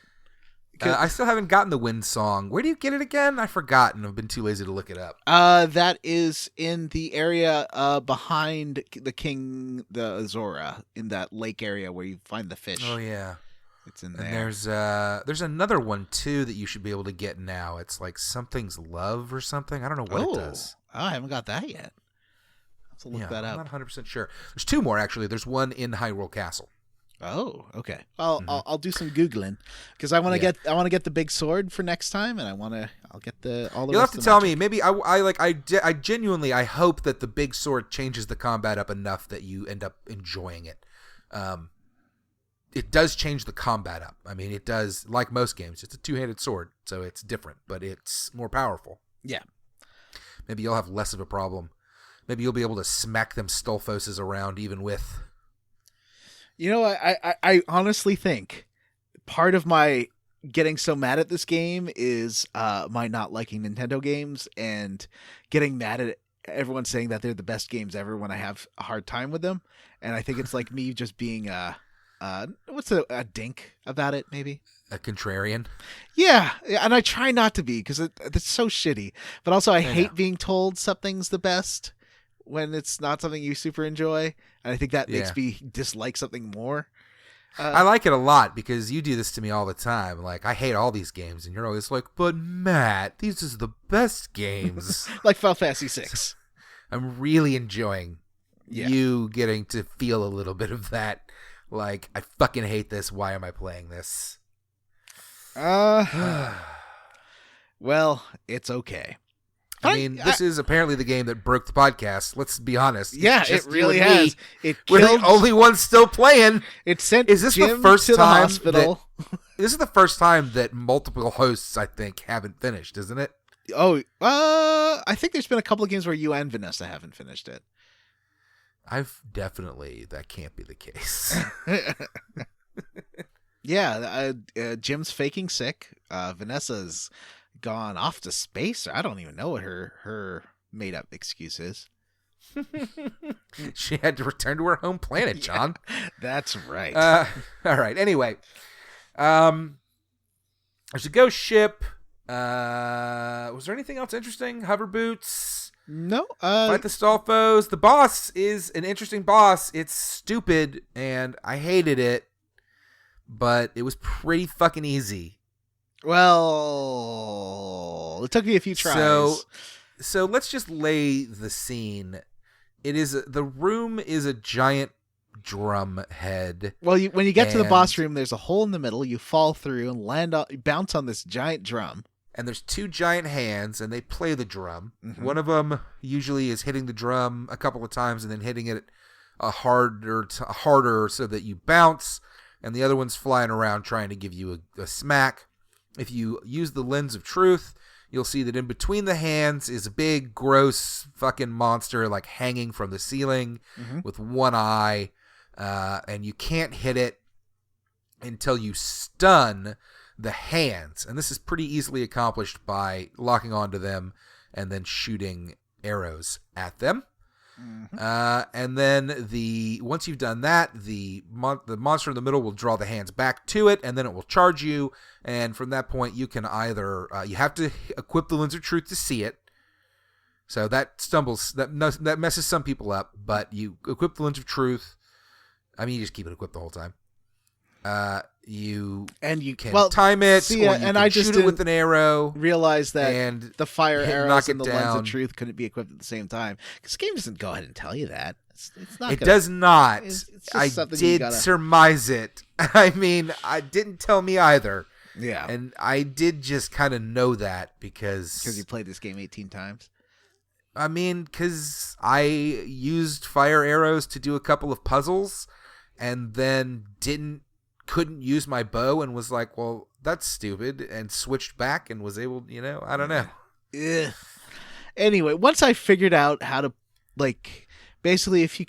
Speaker 2: I still haven't gotten the wind song. Where do you get it again? I've forgotten. I've been too lazy to look it up.
Speaker 3: That is in the area behind the Zora, in that lake area where you find the fish.
Speaker 2: Oh yeah,
Speaker 3: it's in there.
Speaker 2: And there's another one too that you should be able to get now. It's like something's love or something. I don't know what it does.
Speaker 3: Oh, I haven't got that yet. I'll look that up.
Speaker 2: I'm not 100% sure. There's 2 more actually. There's one in Hyrule Castle.
Speaker 3: Oh, okay. Well, I'll do some googling because I want to get the big sword for next time, and I'll get all the.
Speaker 2: You'll have to tell me. Maybe I genuinely hope that the big sword changes the combat up enough that you end up enjoying it. It does change the combat up. I mean, it does, like most games. It's a 2-handed sword, so it's different, but it's more powerful.
Speaker 3: Yeah.
Speaker 2: Maybe you'll have less of a problem. Maybe you'll be able to smack them Stolfoses around even with.
Speaker 3: You know, I honestly think part of my getting so mad at this game is my not liking Nintendo games and getting mad at everyone saying that they're the best games ever when I have a hard time with them. And I think it's like me just being what's a dink about it, maybe?
Speaker 2: A contrarian.
Speaker 3: Yeah, and I try not to be because it's so shitty. But also, I hate
Speaker 2: know.
Speaker 3: being told something's the best when it's not something you super enjoy, and I think that makes me dislike something more.
Speaker 2: I like it a lot because you do this to me all the time. Like, I hate all these games, and you're always like, but Matt, these are the best games.
Speaker 3: Like Final Fantasy VI.
Speaker 2: I'm really enjoying you getting to feel a little bit of that. Like, I fucking hate this. Why am I playing this?
Speaker 3: Well, it's okay.
Speaker 2: I mean, this is apparently the game that broke the podcast. Let's be honest.
Speaker 3: Yeah,
Speaker 2: it's
Speaker 3: it really
Speaker 2: you and me.
Speaker 3: has. It
Speaker 2: We're
Speaker 3: killed.
Speaker 2: the only ones still playing.
Speaker 3: It sent.
Speaker 2: Is this
Speaker 3: Jim
Speaker 2: the first
Speaker 3: to the
Speaker 2: time
Speaker 3: hospital?
Speaker 2: This is the first time that multiple hosts, I think, haven't finished, isn't it?
Speaker 3: Oh, I think there's been a couple of games where you and Vanessa haven't finished it.
Speaker 2: That can't be the case.
Speaker 3: Yeah, Jim's faking sick. Vanessa's gone off to space. I don't even know what her made up excuse is.
Speaker 2: She had to return to her home planet, John.
Speaker 3: That's right.
Speaker 2: All right. Anyway, there's a ghost ship. Was there anything else interesting? Hover boots.
Speaker 3: No.
Speaker 2: Fight the stall foes. The boss is an interesting boss. It's stupid, and I hated it, but it was pretty fucking easy.
Speaker 3: Well, it took me a few tries.
Speaker 2: So let's just lay the scene. The room is a giant drum head.
Speaker 3: Well, when you get to the boss room, there's a hole in the middle. You fall through and bounce on this giant drum.
Speaker 2: And there's two giant hands, and they play the drum.
Speaker 3: Mm-hmm.
Speaker 2: One of them usually is hitting the drum a couple of times and then hitting it harder so that you bounce. And the other one's flying around trying to give you a smack. If you use the lens of truth, you'll see that in between the hands is a big, gross fucking monster like hanging from the ceiling with one eye. And you can't hit it until you stun the hands. And this is pretty easily accomplished by locking onto them and then shooting arrows at them. And then once you've done that, the monster in the middle will draw the hands back to it, and then it will charge you. And from that point, you can either you have to equip the lens of truth to see it. So that messes some people up. But you equip the lens of truth. I mean, you just keep it equipped the whole time. You can time it, or you can shoot it with an arrow.
Speaker 3: Realize that
Speaker 2: and
Speaker 3: the fire arrows and the lens
Speaker 2: down.
Speaker 3: of truth couldn't be equipped at the same time. Because the game doesn't go ahead and tell you that. It's not.
Speaker 2: It does not.
Speaker 3: It's just
Speaker 2: I
Speaker 3: something
Speaker 2: did surmise it. I mean, I didn't tell me either.
Speaker 3: Yeah,
Speaker 2: and I did just kind of know that because
Speaker 3: you played this game 18 times.
Speaker 2: I mean, because I used fire arrows to do a couple of puzzles, and then couldn't use my bow and was like, well, that's stupid, and switched back and was able, I don't know.
Speaker 3: Ugh. Anyway, once I figured out how to, basically if you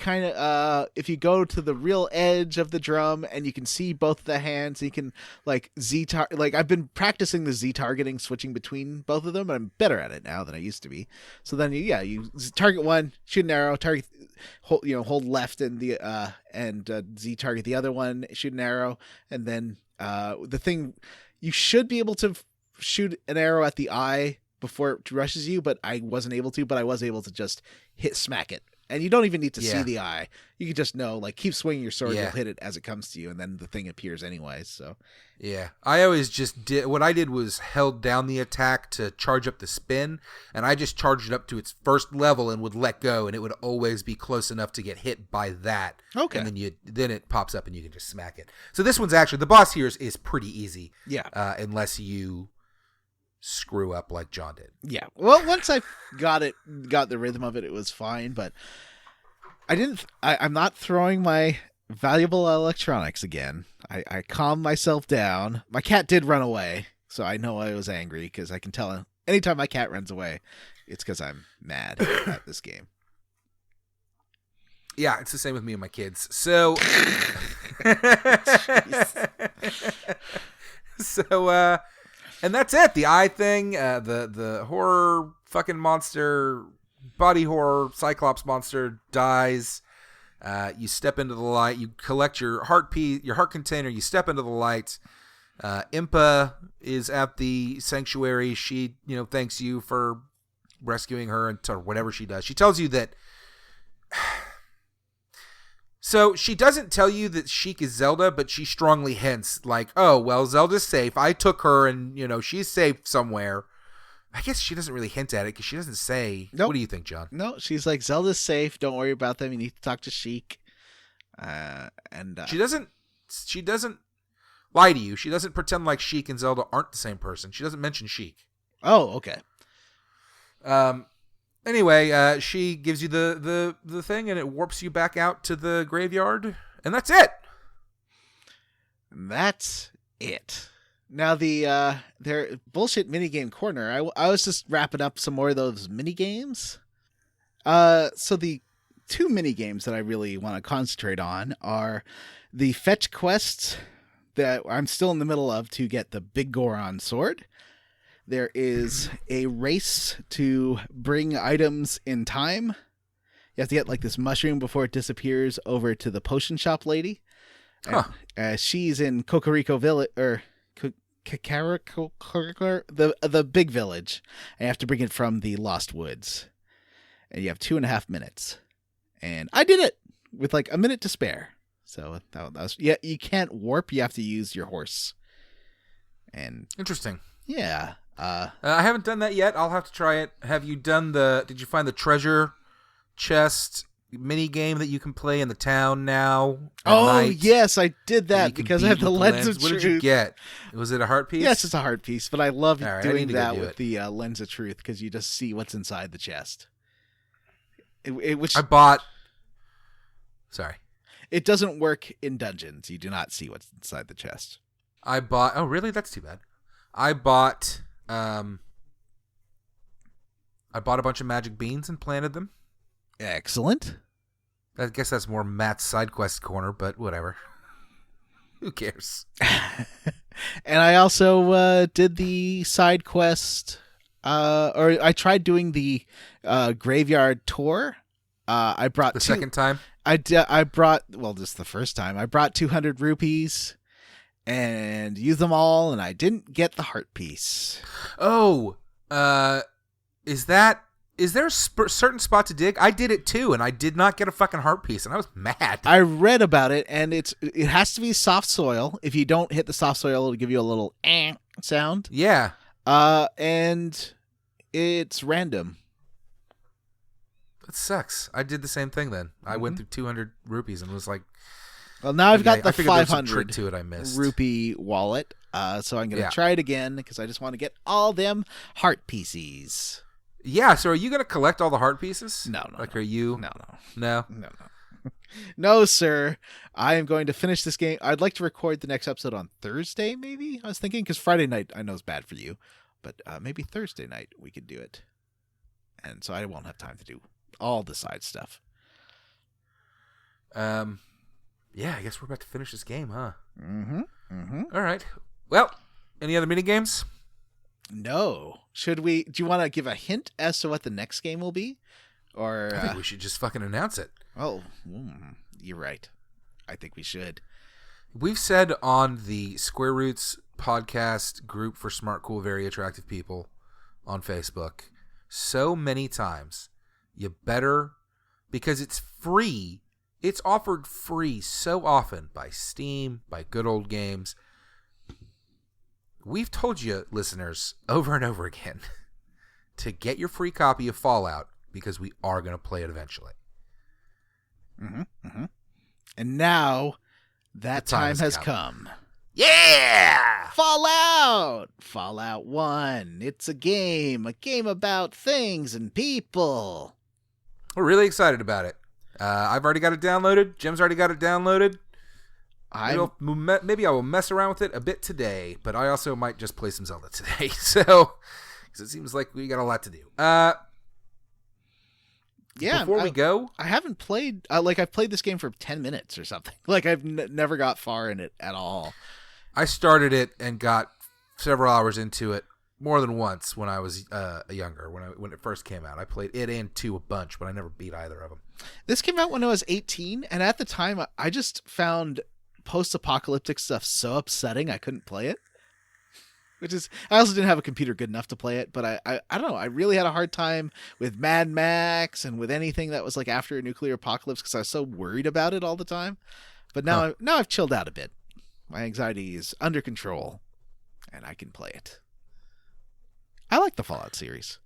Speaker 3: if you go to the real edge of the drum and you can see both the hands, you can I've been practicing the Z targeting, switching between both of them, and I'm better at it now than I used to be. So then you target one, shoot an arrow, hold left and Z target the other one, shoot an arrow, and then you should be able to shoot an arrow at the eye before it rushes you, but I wasn't able to, but I was able to just smack it. And you don't even need to see the eye. You can just know, keep swinging your sword, you'll hit it as it comes to you, and then the thing appears anyways. So,
Speaker 2: yeah, I always just did. What I did was held down the attack to charge up the spin, and I just charged it up to its first level and would let go, and it would always be close enough to get hit by that.
Speaker 3: Okay,
Speaker 2: and then it pops up and you can just smack it. So this one's actually, the boss here is pretty easy. Yeah, unless you screw up like John did.
Speaker 3: Yeah. Well, once I got the rhythm of it, it was fine, but I'm not throwing my valuable electronics again. I calmed myself down. My cat did run away, so I know I was angry because I can tell anytime my cat runs away, it's because I'm mad at this game.
Speaker 2: Yeah, it's the same with me and my kids. So, and that's it. The eye thing, the horror fucking monster, body horror, Cyclops monster dies. You step into the light. You collect your heart container. You step into the light. Impa is at the sanctuary. She, thanks you for rescuing her and or whatever she does. She tells you that. So she doesn't tell you that Sheik is Zelda, but she strongly hints like, oh, well, Zelda's safe. I took her and, she's safe somewhere. I guess she doesn't really hint at it because she doesn't say.
Speaker 3: Nope.
Speaker 2: What do you think, John?
Speaker 3: No, she's like, Zelda's safe. Don't worry about them. You need to talk to Sheik.
Speaker 2: She doesn't lie to you. She doesn't pretend like Sheik and Zelda aren't the same person. She doesn't mention Sheik.
Speaker 3: Oh, okay.
Speaker 2: Anyway, she gives you the thing and it warps you back out to the graveyard, and that's it.
Speaker 3: That's it. Now their bullshit minigame corner. I was just wrapping up some more of those minigames. So the two minigames that I really want to concentrate on are the fetch quests that I'm still in the middle of to get the Big Goron sword. There is a race to bring items in time. You have to get like this mushroom before it disappears over to the potion shop lady.
Speaker 2: Huh.
Speaker 3: She's in Cocorico Village or the big village. And you have to bring it from the Lost Woods. And you have 2.5 minutes. And I did it with like a minute to spare. So that was, yeah, you can't warp. You have to use your horse. And
Speaker 2: interesting.
Speaker 3: Yeah.
Speaker 2: I haven't done that yet. I'll have to try it. Have you done did you find the treasure chest mini game that you can play in the town now? Night?
Speaker 3: Yes, I did that because I have the lens of truth.
Speaker 2: What did you get? Was it a heart piece?
Speaker 3: Yes, it's a heart piece, but I love doing that with
Speaker 2: it.
Speaker 3: the lens of truth because you just see what's inside the chest.
Speaker 2: Sorry.
Speaker 3: It doesn't work in dungeons. You do not see what's inside the chest.
Speaker 2: Oh, really? That's too bad. I bought a bunch of magic beans and planted them.
Speaker 3: Excellent.
Speaker 2: I guess that's more Matt's side quest corner, but whatever. Who cares?
Speaker 3: And I also did the side quest, or I tried doing the graveyard tour. I brought
Speaker 2: the second time.
Speaker 3: I brought just the first time. I brought 200 rupees and used them all, and I didn't get the heart piece.
Speaker 2: Oh, is there a certain spot to dig? I did it too, and I did not get a fucking heart piece, and I was mad.
Speaker 3: I read about it, and it has to be soft soil. If you don't hit the soft soil, it'll give you a little sound.
Speaker 2: Yeah.
Speaker 3: And it's random.
Speaker 2: That sucks. I did the same thing then. I went through 200 rupees and was like,
Speaker 3: well, now I've got the
Speaker 2: 500 to it I missed.
Speaker 3: rupee wallet, so I'm going to try it again because I just want to get all them heart pieces.
Speaker 2: Yeah, so are you going to collect all the heart pieces?
Speaker 3: No.
Speaker 2: Are you? No.
Speaker 3: No, sir. I am going to finish this game. I'd like to record the next episode on Thursday, maybe? I was thinking, because Friday night I know is bad for you, but maybe Thursday night we could do it. And so I won't have time to do all the side stuff.
Speaker 2: Yeah, I guess we're about to finish this game, huh?
Speaker 3: Mm-hmm.
Speaker 2: All right. Well, any other mini games?
Speaker 3: No. Do you want to give a hint as to what the next game will be? Or
Speaker 2: I think we should just fucking announce it.
Speaker 3: Oh, you're right. I think we should.
Speaker 2: We've said on the Square Roots podcast group for smart, cool, very attractive people on Facebook so many times, you better, because it's free. It's offered free so often by Steam, by Good Old Games. We've told you, listeners, over and over again, to get your free copy of Fallout because we are going to play it eventually.
Speaker 3: Mm-hmm. And now that time has come.
Speaker 2: Yeah!
Speaker 3: Fallout 1. It's a game about things and people.
Speaker 2: We're really excited about it. I've already got it downloaded. Jim's already got it downloaded. Maybe I will mess around with it a bit today, but I also might just play some Zelda today. So, because it seems like we got a lot to do.
Speaker 3: Yeah.
Speaker 2: Before we go,
Speaker 3: I haven't played. I've played this game for 10 minutes or something. Like I've never got far in it at all.
Speaker 2: I started it and got several hours into it, more than once when I was younger, when it first came out. I played it and 2 a bunch, but I never beat either of them.
Speaker 3: This came out when I was 18, and at the time, I just found post-apocalyptic stuff so upsetting I couldn't play it. I also didn't have a computer good enough to play it, but I don't know. I really had a hard time with Mad Max and with anything that was like after a nuclear apocalypse because I was so worried about it all the time. But now I've chilled out a bit. My anxiety is under control, and I can play it. I like the Fallout series.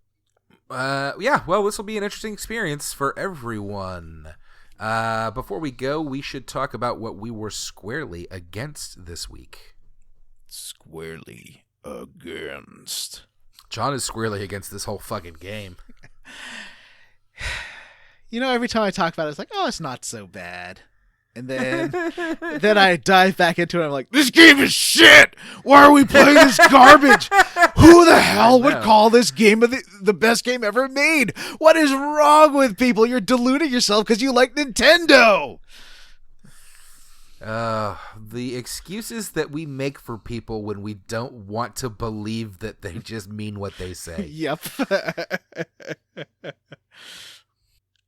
Speaker 2: Yeah, well, this will be an interesting experience for everyone. Before we go, we should talk about what we were squarely against this week.
Speaker 3: Squarely against.
Speaker 2: John is squarely against this whole fucking game.
Speaker 3: Every time I talk about it, it's like, oh, it's not so bad. And then I dive back into it. I'm like, this game is shit. Why are we playing this garbage? Who the hell would call this game the best game ever made? What is wrong with people? You're deluding yourself because you like Nintendo.
Speaker 2: The excuses that we make for people when we don't want to believe that they just mean what they say.
Speaker 3: Yep.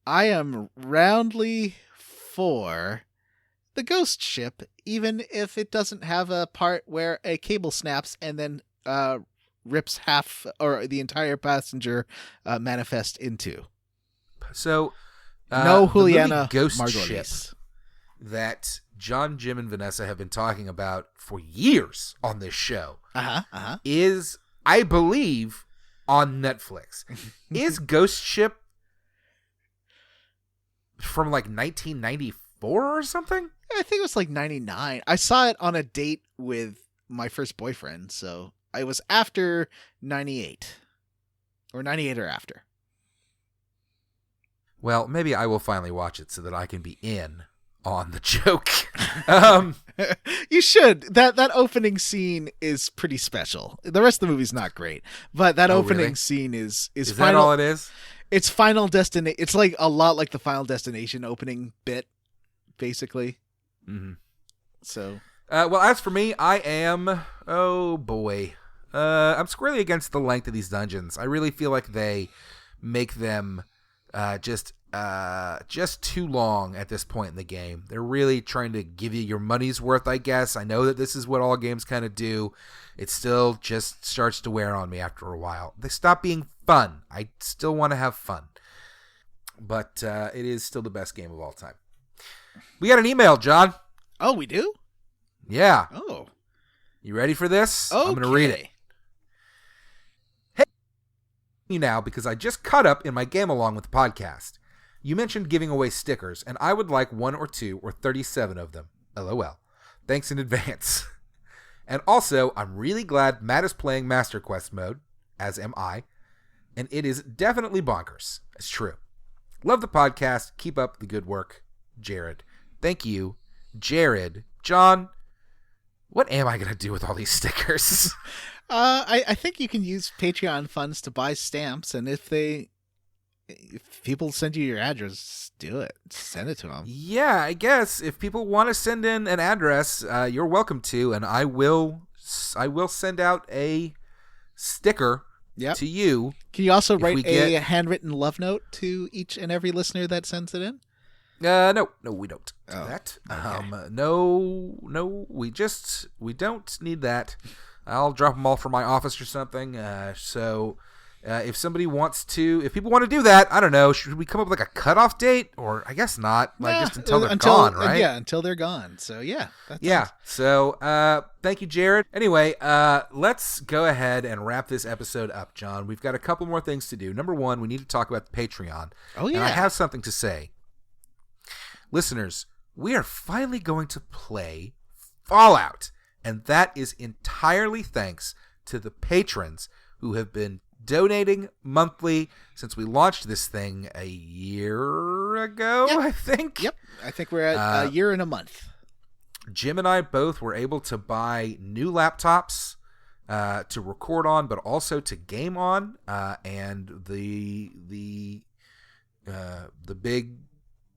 Speaker 3: I am roundly for the ghost ship, even if it doesn't have a part where a cable snaps and then rips half or the entire passenger manifest into.
Speaker 2: So,
Speaker 3: no Juliana
Speaker 2: Ghost
Speaker 3: Margulies.
Speaker 2: Ship that John, Jim, and Vanessa have been talking about for years on this show is, I believe, on Netflix. Is Ghost Ship from like 1994 or something?
Speaker 3: I think it was like 99. I saw it on a date with my first boyfriend, so it was after 98. Or 98 or after.
Speaker 2: Well, maybe I will finally watch it so that I can be in on the joke.
Speaker 3: You should. That opening scene is pretty special. The rest of the movie's not great, but that opening scene is
Speaker 2: Is
Speaker 3: final,
Speaker 2: that all it is?
Speaker 3: It's Final Destination. It's like a lot like the Final Destination opening bit, basically.
Speaker 2: Mm-hmm.
Speaker 3: So,
Speaker 2: well, as for me, I am. Oh boy, I'm squarely against the length of these dungeons. I really feel like they make them just too long at this point in the game. They're really trying to give you your money's worth, I guess. I know that this is what all games kind of do. It still just starts to wear on me after a while. They stop being fun. I still want to have fun. But it is still the best game of all time. We got an email, John.
Speaker 3: oh, we do?
Speaker 2: Yeah.
Speaker 3: Oh.
Speaker 2: You ready for this?
Speaker 3: Okay.
Speaker 2: I'm going to read it. Hey, you now because I just caught up in my game along with the podcast. You mentioned giving away stickers, and I would like 1 or 2 or 37 of them. LOL. Thanks in advance. And also, I'm really glad Matt is playing Master Quest mode, as am I, and it is definitely bonkers. It's true. Love the podcast. Keep up the good work, Jared. Thank you, Jared. John, what am I going to do with all these stickers?
Speaker 3: I think you can use Patreon funds to buy stamps, and if people send you your address, do it. Send it to them.
Speaker 2: Yeah, I guess if people want to send in an address, you're welcome to, and I will send out a sticker to you.
Speaker 3: Can you also write a handwritten love note to each and every listener that sends it in?
Speaker 2: No, we don't do that.
Speaker 3: Okay.
Speaker 2: No, we don't need that. I'll drop them all from my office or something. If somebody wants to, if people want to do that, I don't know. Should we come up with like a cutoff date, or I guess not, just until they're gone, right?
Speaker 3: Yeah, until they're gone. So yeah.
Speaker 2: So thank you, Jared. Anyway, let's go ahead and wrap this episode up, John. We've got a couple more things to do. Number one, we need to talk about the Patreon.
Speaker 3: Oh yeah.
Speaker 2: And I have something to say. Listeners, we are finally going to play Fallout, and that is entirely thanks to the patrons who have been donating monthly since we launched this thing a year ago, I think.
Speaker 3: Yep. I think we're at a year and a month.
Speaker 2: Jim and I both were able to buy new laptops to record on, but also to game on. And the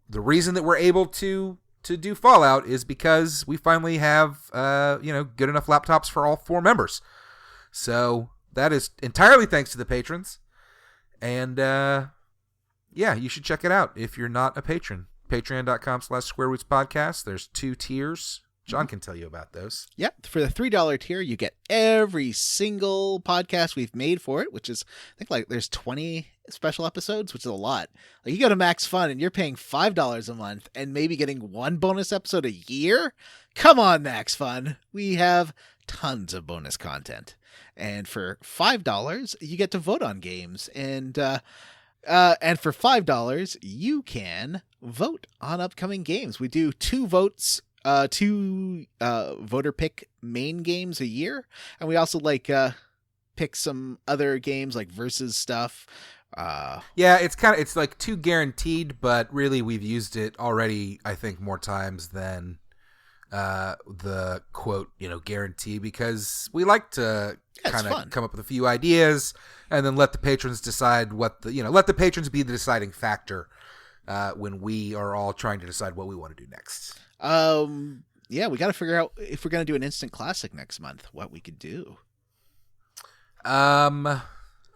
Speaker 2: reason that we're able to do Fallout is because we finally have good enough laptops for all 4 members. So that is entirely thanks to the patrons. And you should check it out if you're not a patron. Patreon.com/SquareRootsPodcast. There's 2 tiers. John can tell you about those.
Speaker 3: Yep. For the $3 tier, you get every single podcast we've made for it, which is, I think, like there's 20 special episodes, which is a lot. Like, you go to Max Fun and you're paying $5 a month and maybe getting 1 bonus episode a year. Come on, Max Fun. We have tons of bonus content. And for $5, you get to vote on games. And for $5, you can vote on upcoming games. We do 2 votes. 2 voter pick main games a year, and we also pick some other games like versus stuff.
Speaker 2: It's like 2 guaranteed, but really we've used it already, I think, more times than the quote guarantee, because we like to kind of come up with a few ideas and then let the patrons decide let the patrons be the deciding factor when we are all trying to decide what we want to do next.
Speaker 3: We got to figure out if we're going to do an instant classic next month, what we could do.
Speaker 2: I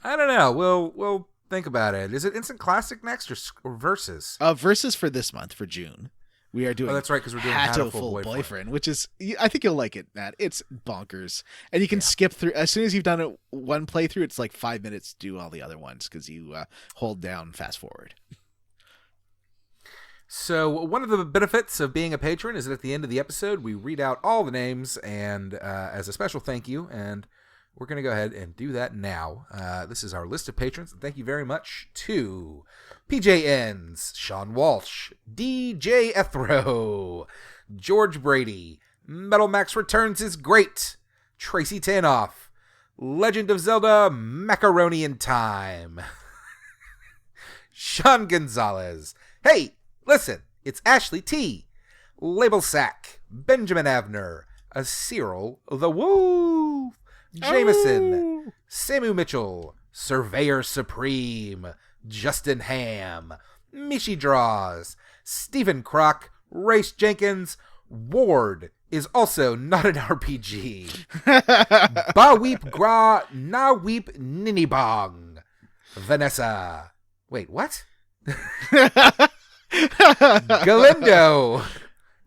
Speaker 2: don't know. We'll think about it. Is it instant classic next or versus?
Speaker 3: Versus for this month, for June. We are doing.
Speaker 2: Oh, that's right, because we're doing
Speaker 3: Hatoful Boyfriend, which is, I think you'll like it, Matt. It's bonkers, and you can skip through as soon as you've done it 1 playthrough. It's like 5 minutes to do all the other ones because you hold down fast forward.
Speaker 2: So one of the benefits of being a patron is that at the end of the episode, we read out all the names and as a special thank you, and we're going to go ahead and do that now. This is our list of patrons, and thank you very much to PJNs, Sean Walsh, DJ Ethro, George Brady, Metal Max Returns is Great, Tracy Tanoff, Legend of Zelda Macaroni in Time, Sean Gonzalez, hey, listen, it's Ashley T, Label Sack, Benjamin Avner, a Cyril the Woo, Jameson, Samu Mitchell, Surveyor Supreme, Justin Ham, Mishi Draws, Stephen Crock, Race Jenkins, Ward is also not an RPG, Ba Weep Gra Na Weep Ninibong, Vanessa, wait, what? Galindo,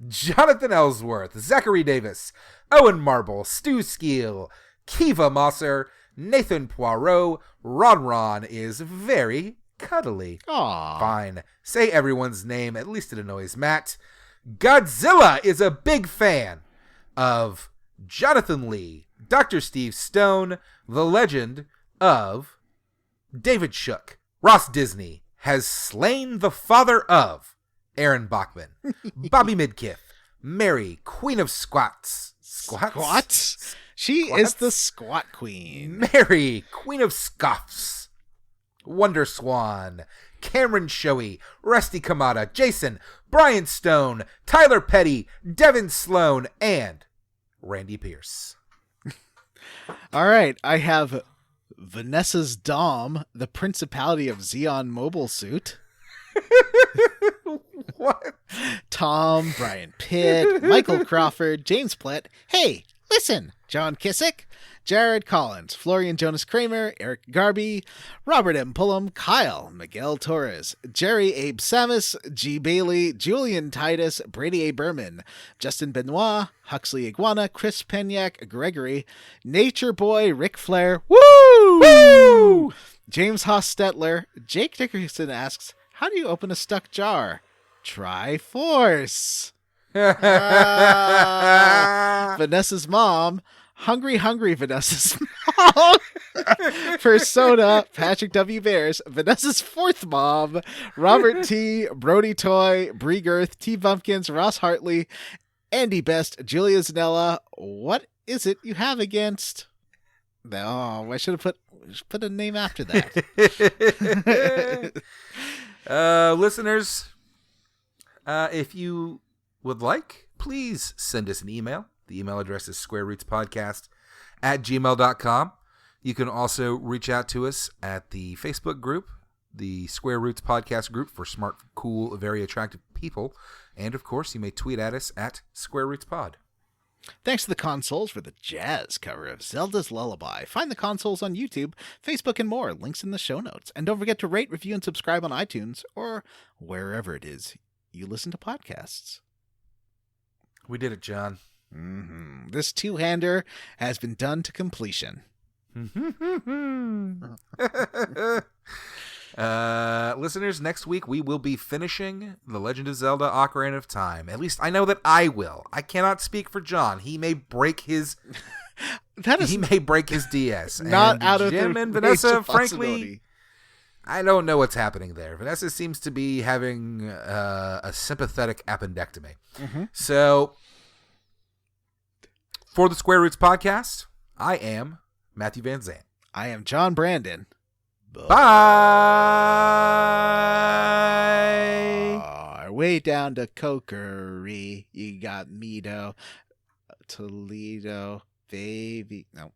Speaker 2: Jonathan Ellsworth, Zachary Davis, Owen Marble, Stu Skeel, Kiva Mosser, Nathan Poirot, Ron is very cuddly.
Speaker 3: Aww.
Speaker 2: Fine. Say everyone's name, at least it annoys Matt. Godzilla is a big fan of Jonathan Lee, Dr. Steve Stone, the legend of David Shook. Ross Disney has slain the father of Aaron Bachman, Bobby Midkiff, Mary, Queen of Squats.
Speaker 3: Squats? She is the squat queen.
Speaker 2: Mary, Queen of Scoffs, Wonder Swan, Cameron Shoei, Rusty Kamada, Jason, Brian Stone, Tyler Petty, Devin Sloan, and Randy Pierce.
Speaker 3: All right, I have Vanessa's Dom, the Principality of Xeon Mobile Suit.
Speaker 2: What?
Speaker 3: Tom, Brian Pitt, Michael Crawford, James Plett. Hey, listen, John Kissick, Jared Collins, Florian Jonas Kramer, Eric Garby, Robert M. Pullum, Kyle, Miguel Torres, Jerry Abe Samus, G. Bailey, Julian Titus, Brady A. Berman, Justin Benoit, Huxley Iguana, Chris Penyak, Gregory, Nature Boy, Ric Flair, woo! Woo! James Hostetler, Jake Dickerson asks, how do you open a stuck jar? Try force. Vanessa's mom, Hungry Vanessa's mom, Persona, Patrick W. Bears, Vanessa's fourth mom, Robert T, Brody Toy, Bree Girth, T Bumpkins, Ross Hartley, Andy Best, Julia Zanella. What is it you have against? No, I should have put a name after that.
Speaker 2: Listeners, if you would like, please send us an email. The email address is squarerootspodcast@gmail.com. You can also reach out to us at the Facebook group, the Square Roots Podcast group for smart, cool, very attractive people. And, of course, you may tweet at us at Square Roots Pod.
Speaker 3: Thanks to the Consoles for the jazz cover of Zelda's Lullaby. Find the Consoles on YouTube, Facebook, and more. Links in the show notes. And don't forget to rate, review, and subscribe on iTunes or wherever it is you listen to podcasts.
Speaker 2: We did it, John.
Speaker 3: This two-hander has been done to completion.
Speaker 2: Listeners, next week we will be finishing The Legend of Zelda Ocarina of Time. At least I know that I will. I cannot speak for John. He may break his he may break his DS.
Speaker 3: Not
Speaker 2: and
Speaker 3: out of
Speaker 2: Jim
Speaker 3: the
Speaker 2: and
Speaker 3: range
Speaker 2: Vanessa,
Speaker 3: of
Speaker 2: frankly,
Speaker 3: possibility.
Speaker 2: I don't know what's happening there. Vanessa seems to be having a sympathetic appendectomy. So, for the Square Roots podcast, I am Matthew Van Zandt.
Speaker 3: I am John Brandon.
Speaker 2: Bye.
Speaker 3: Way down to Kokeree. You got Mito, Toledo, baby. No.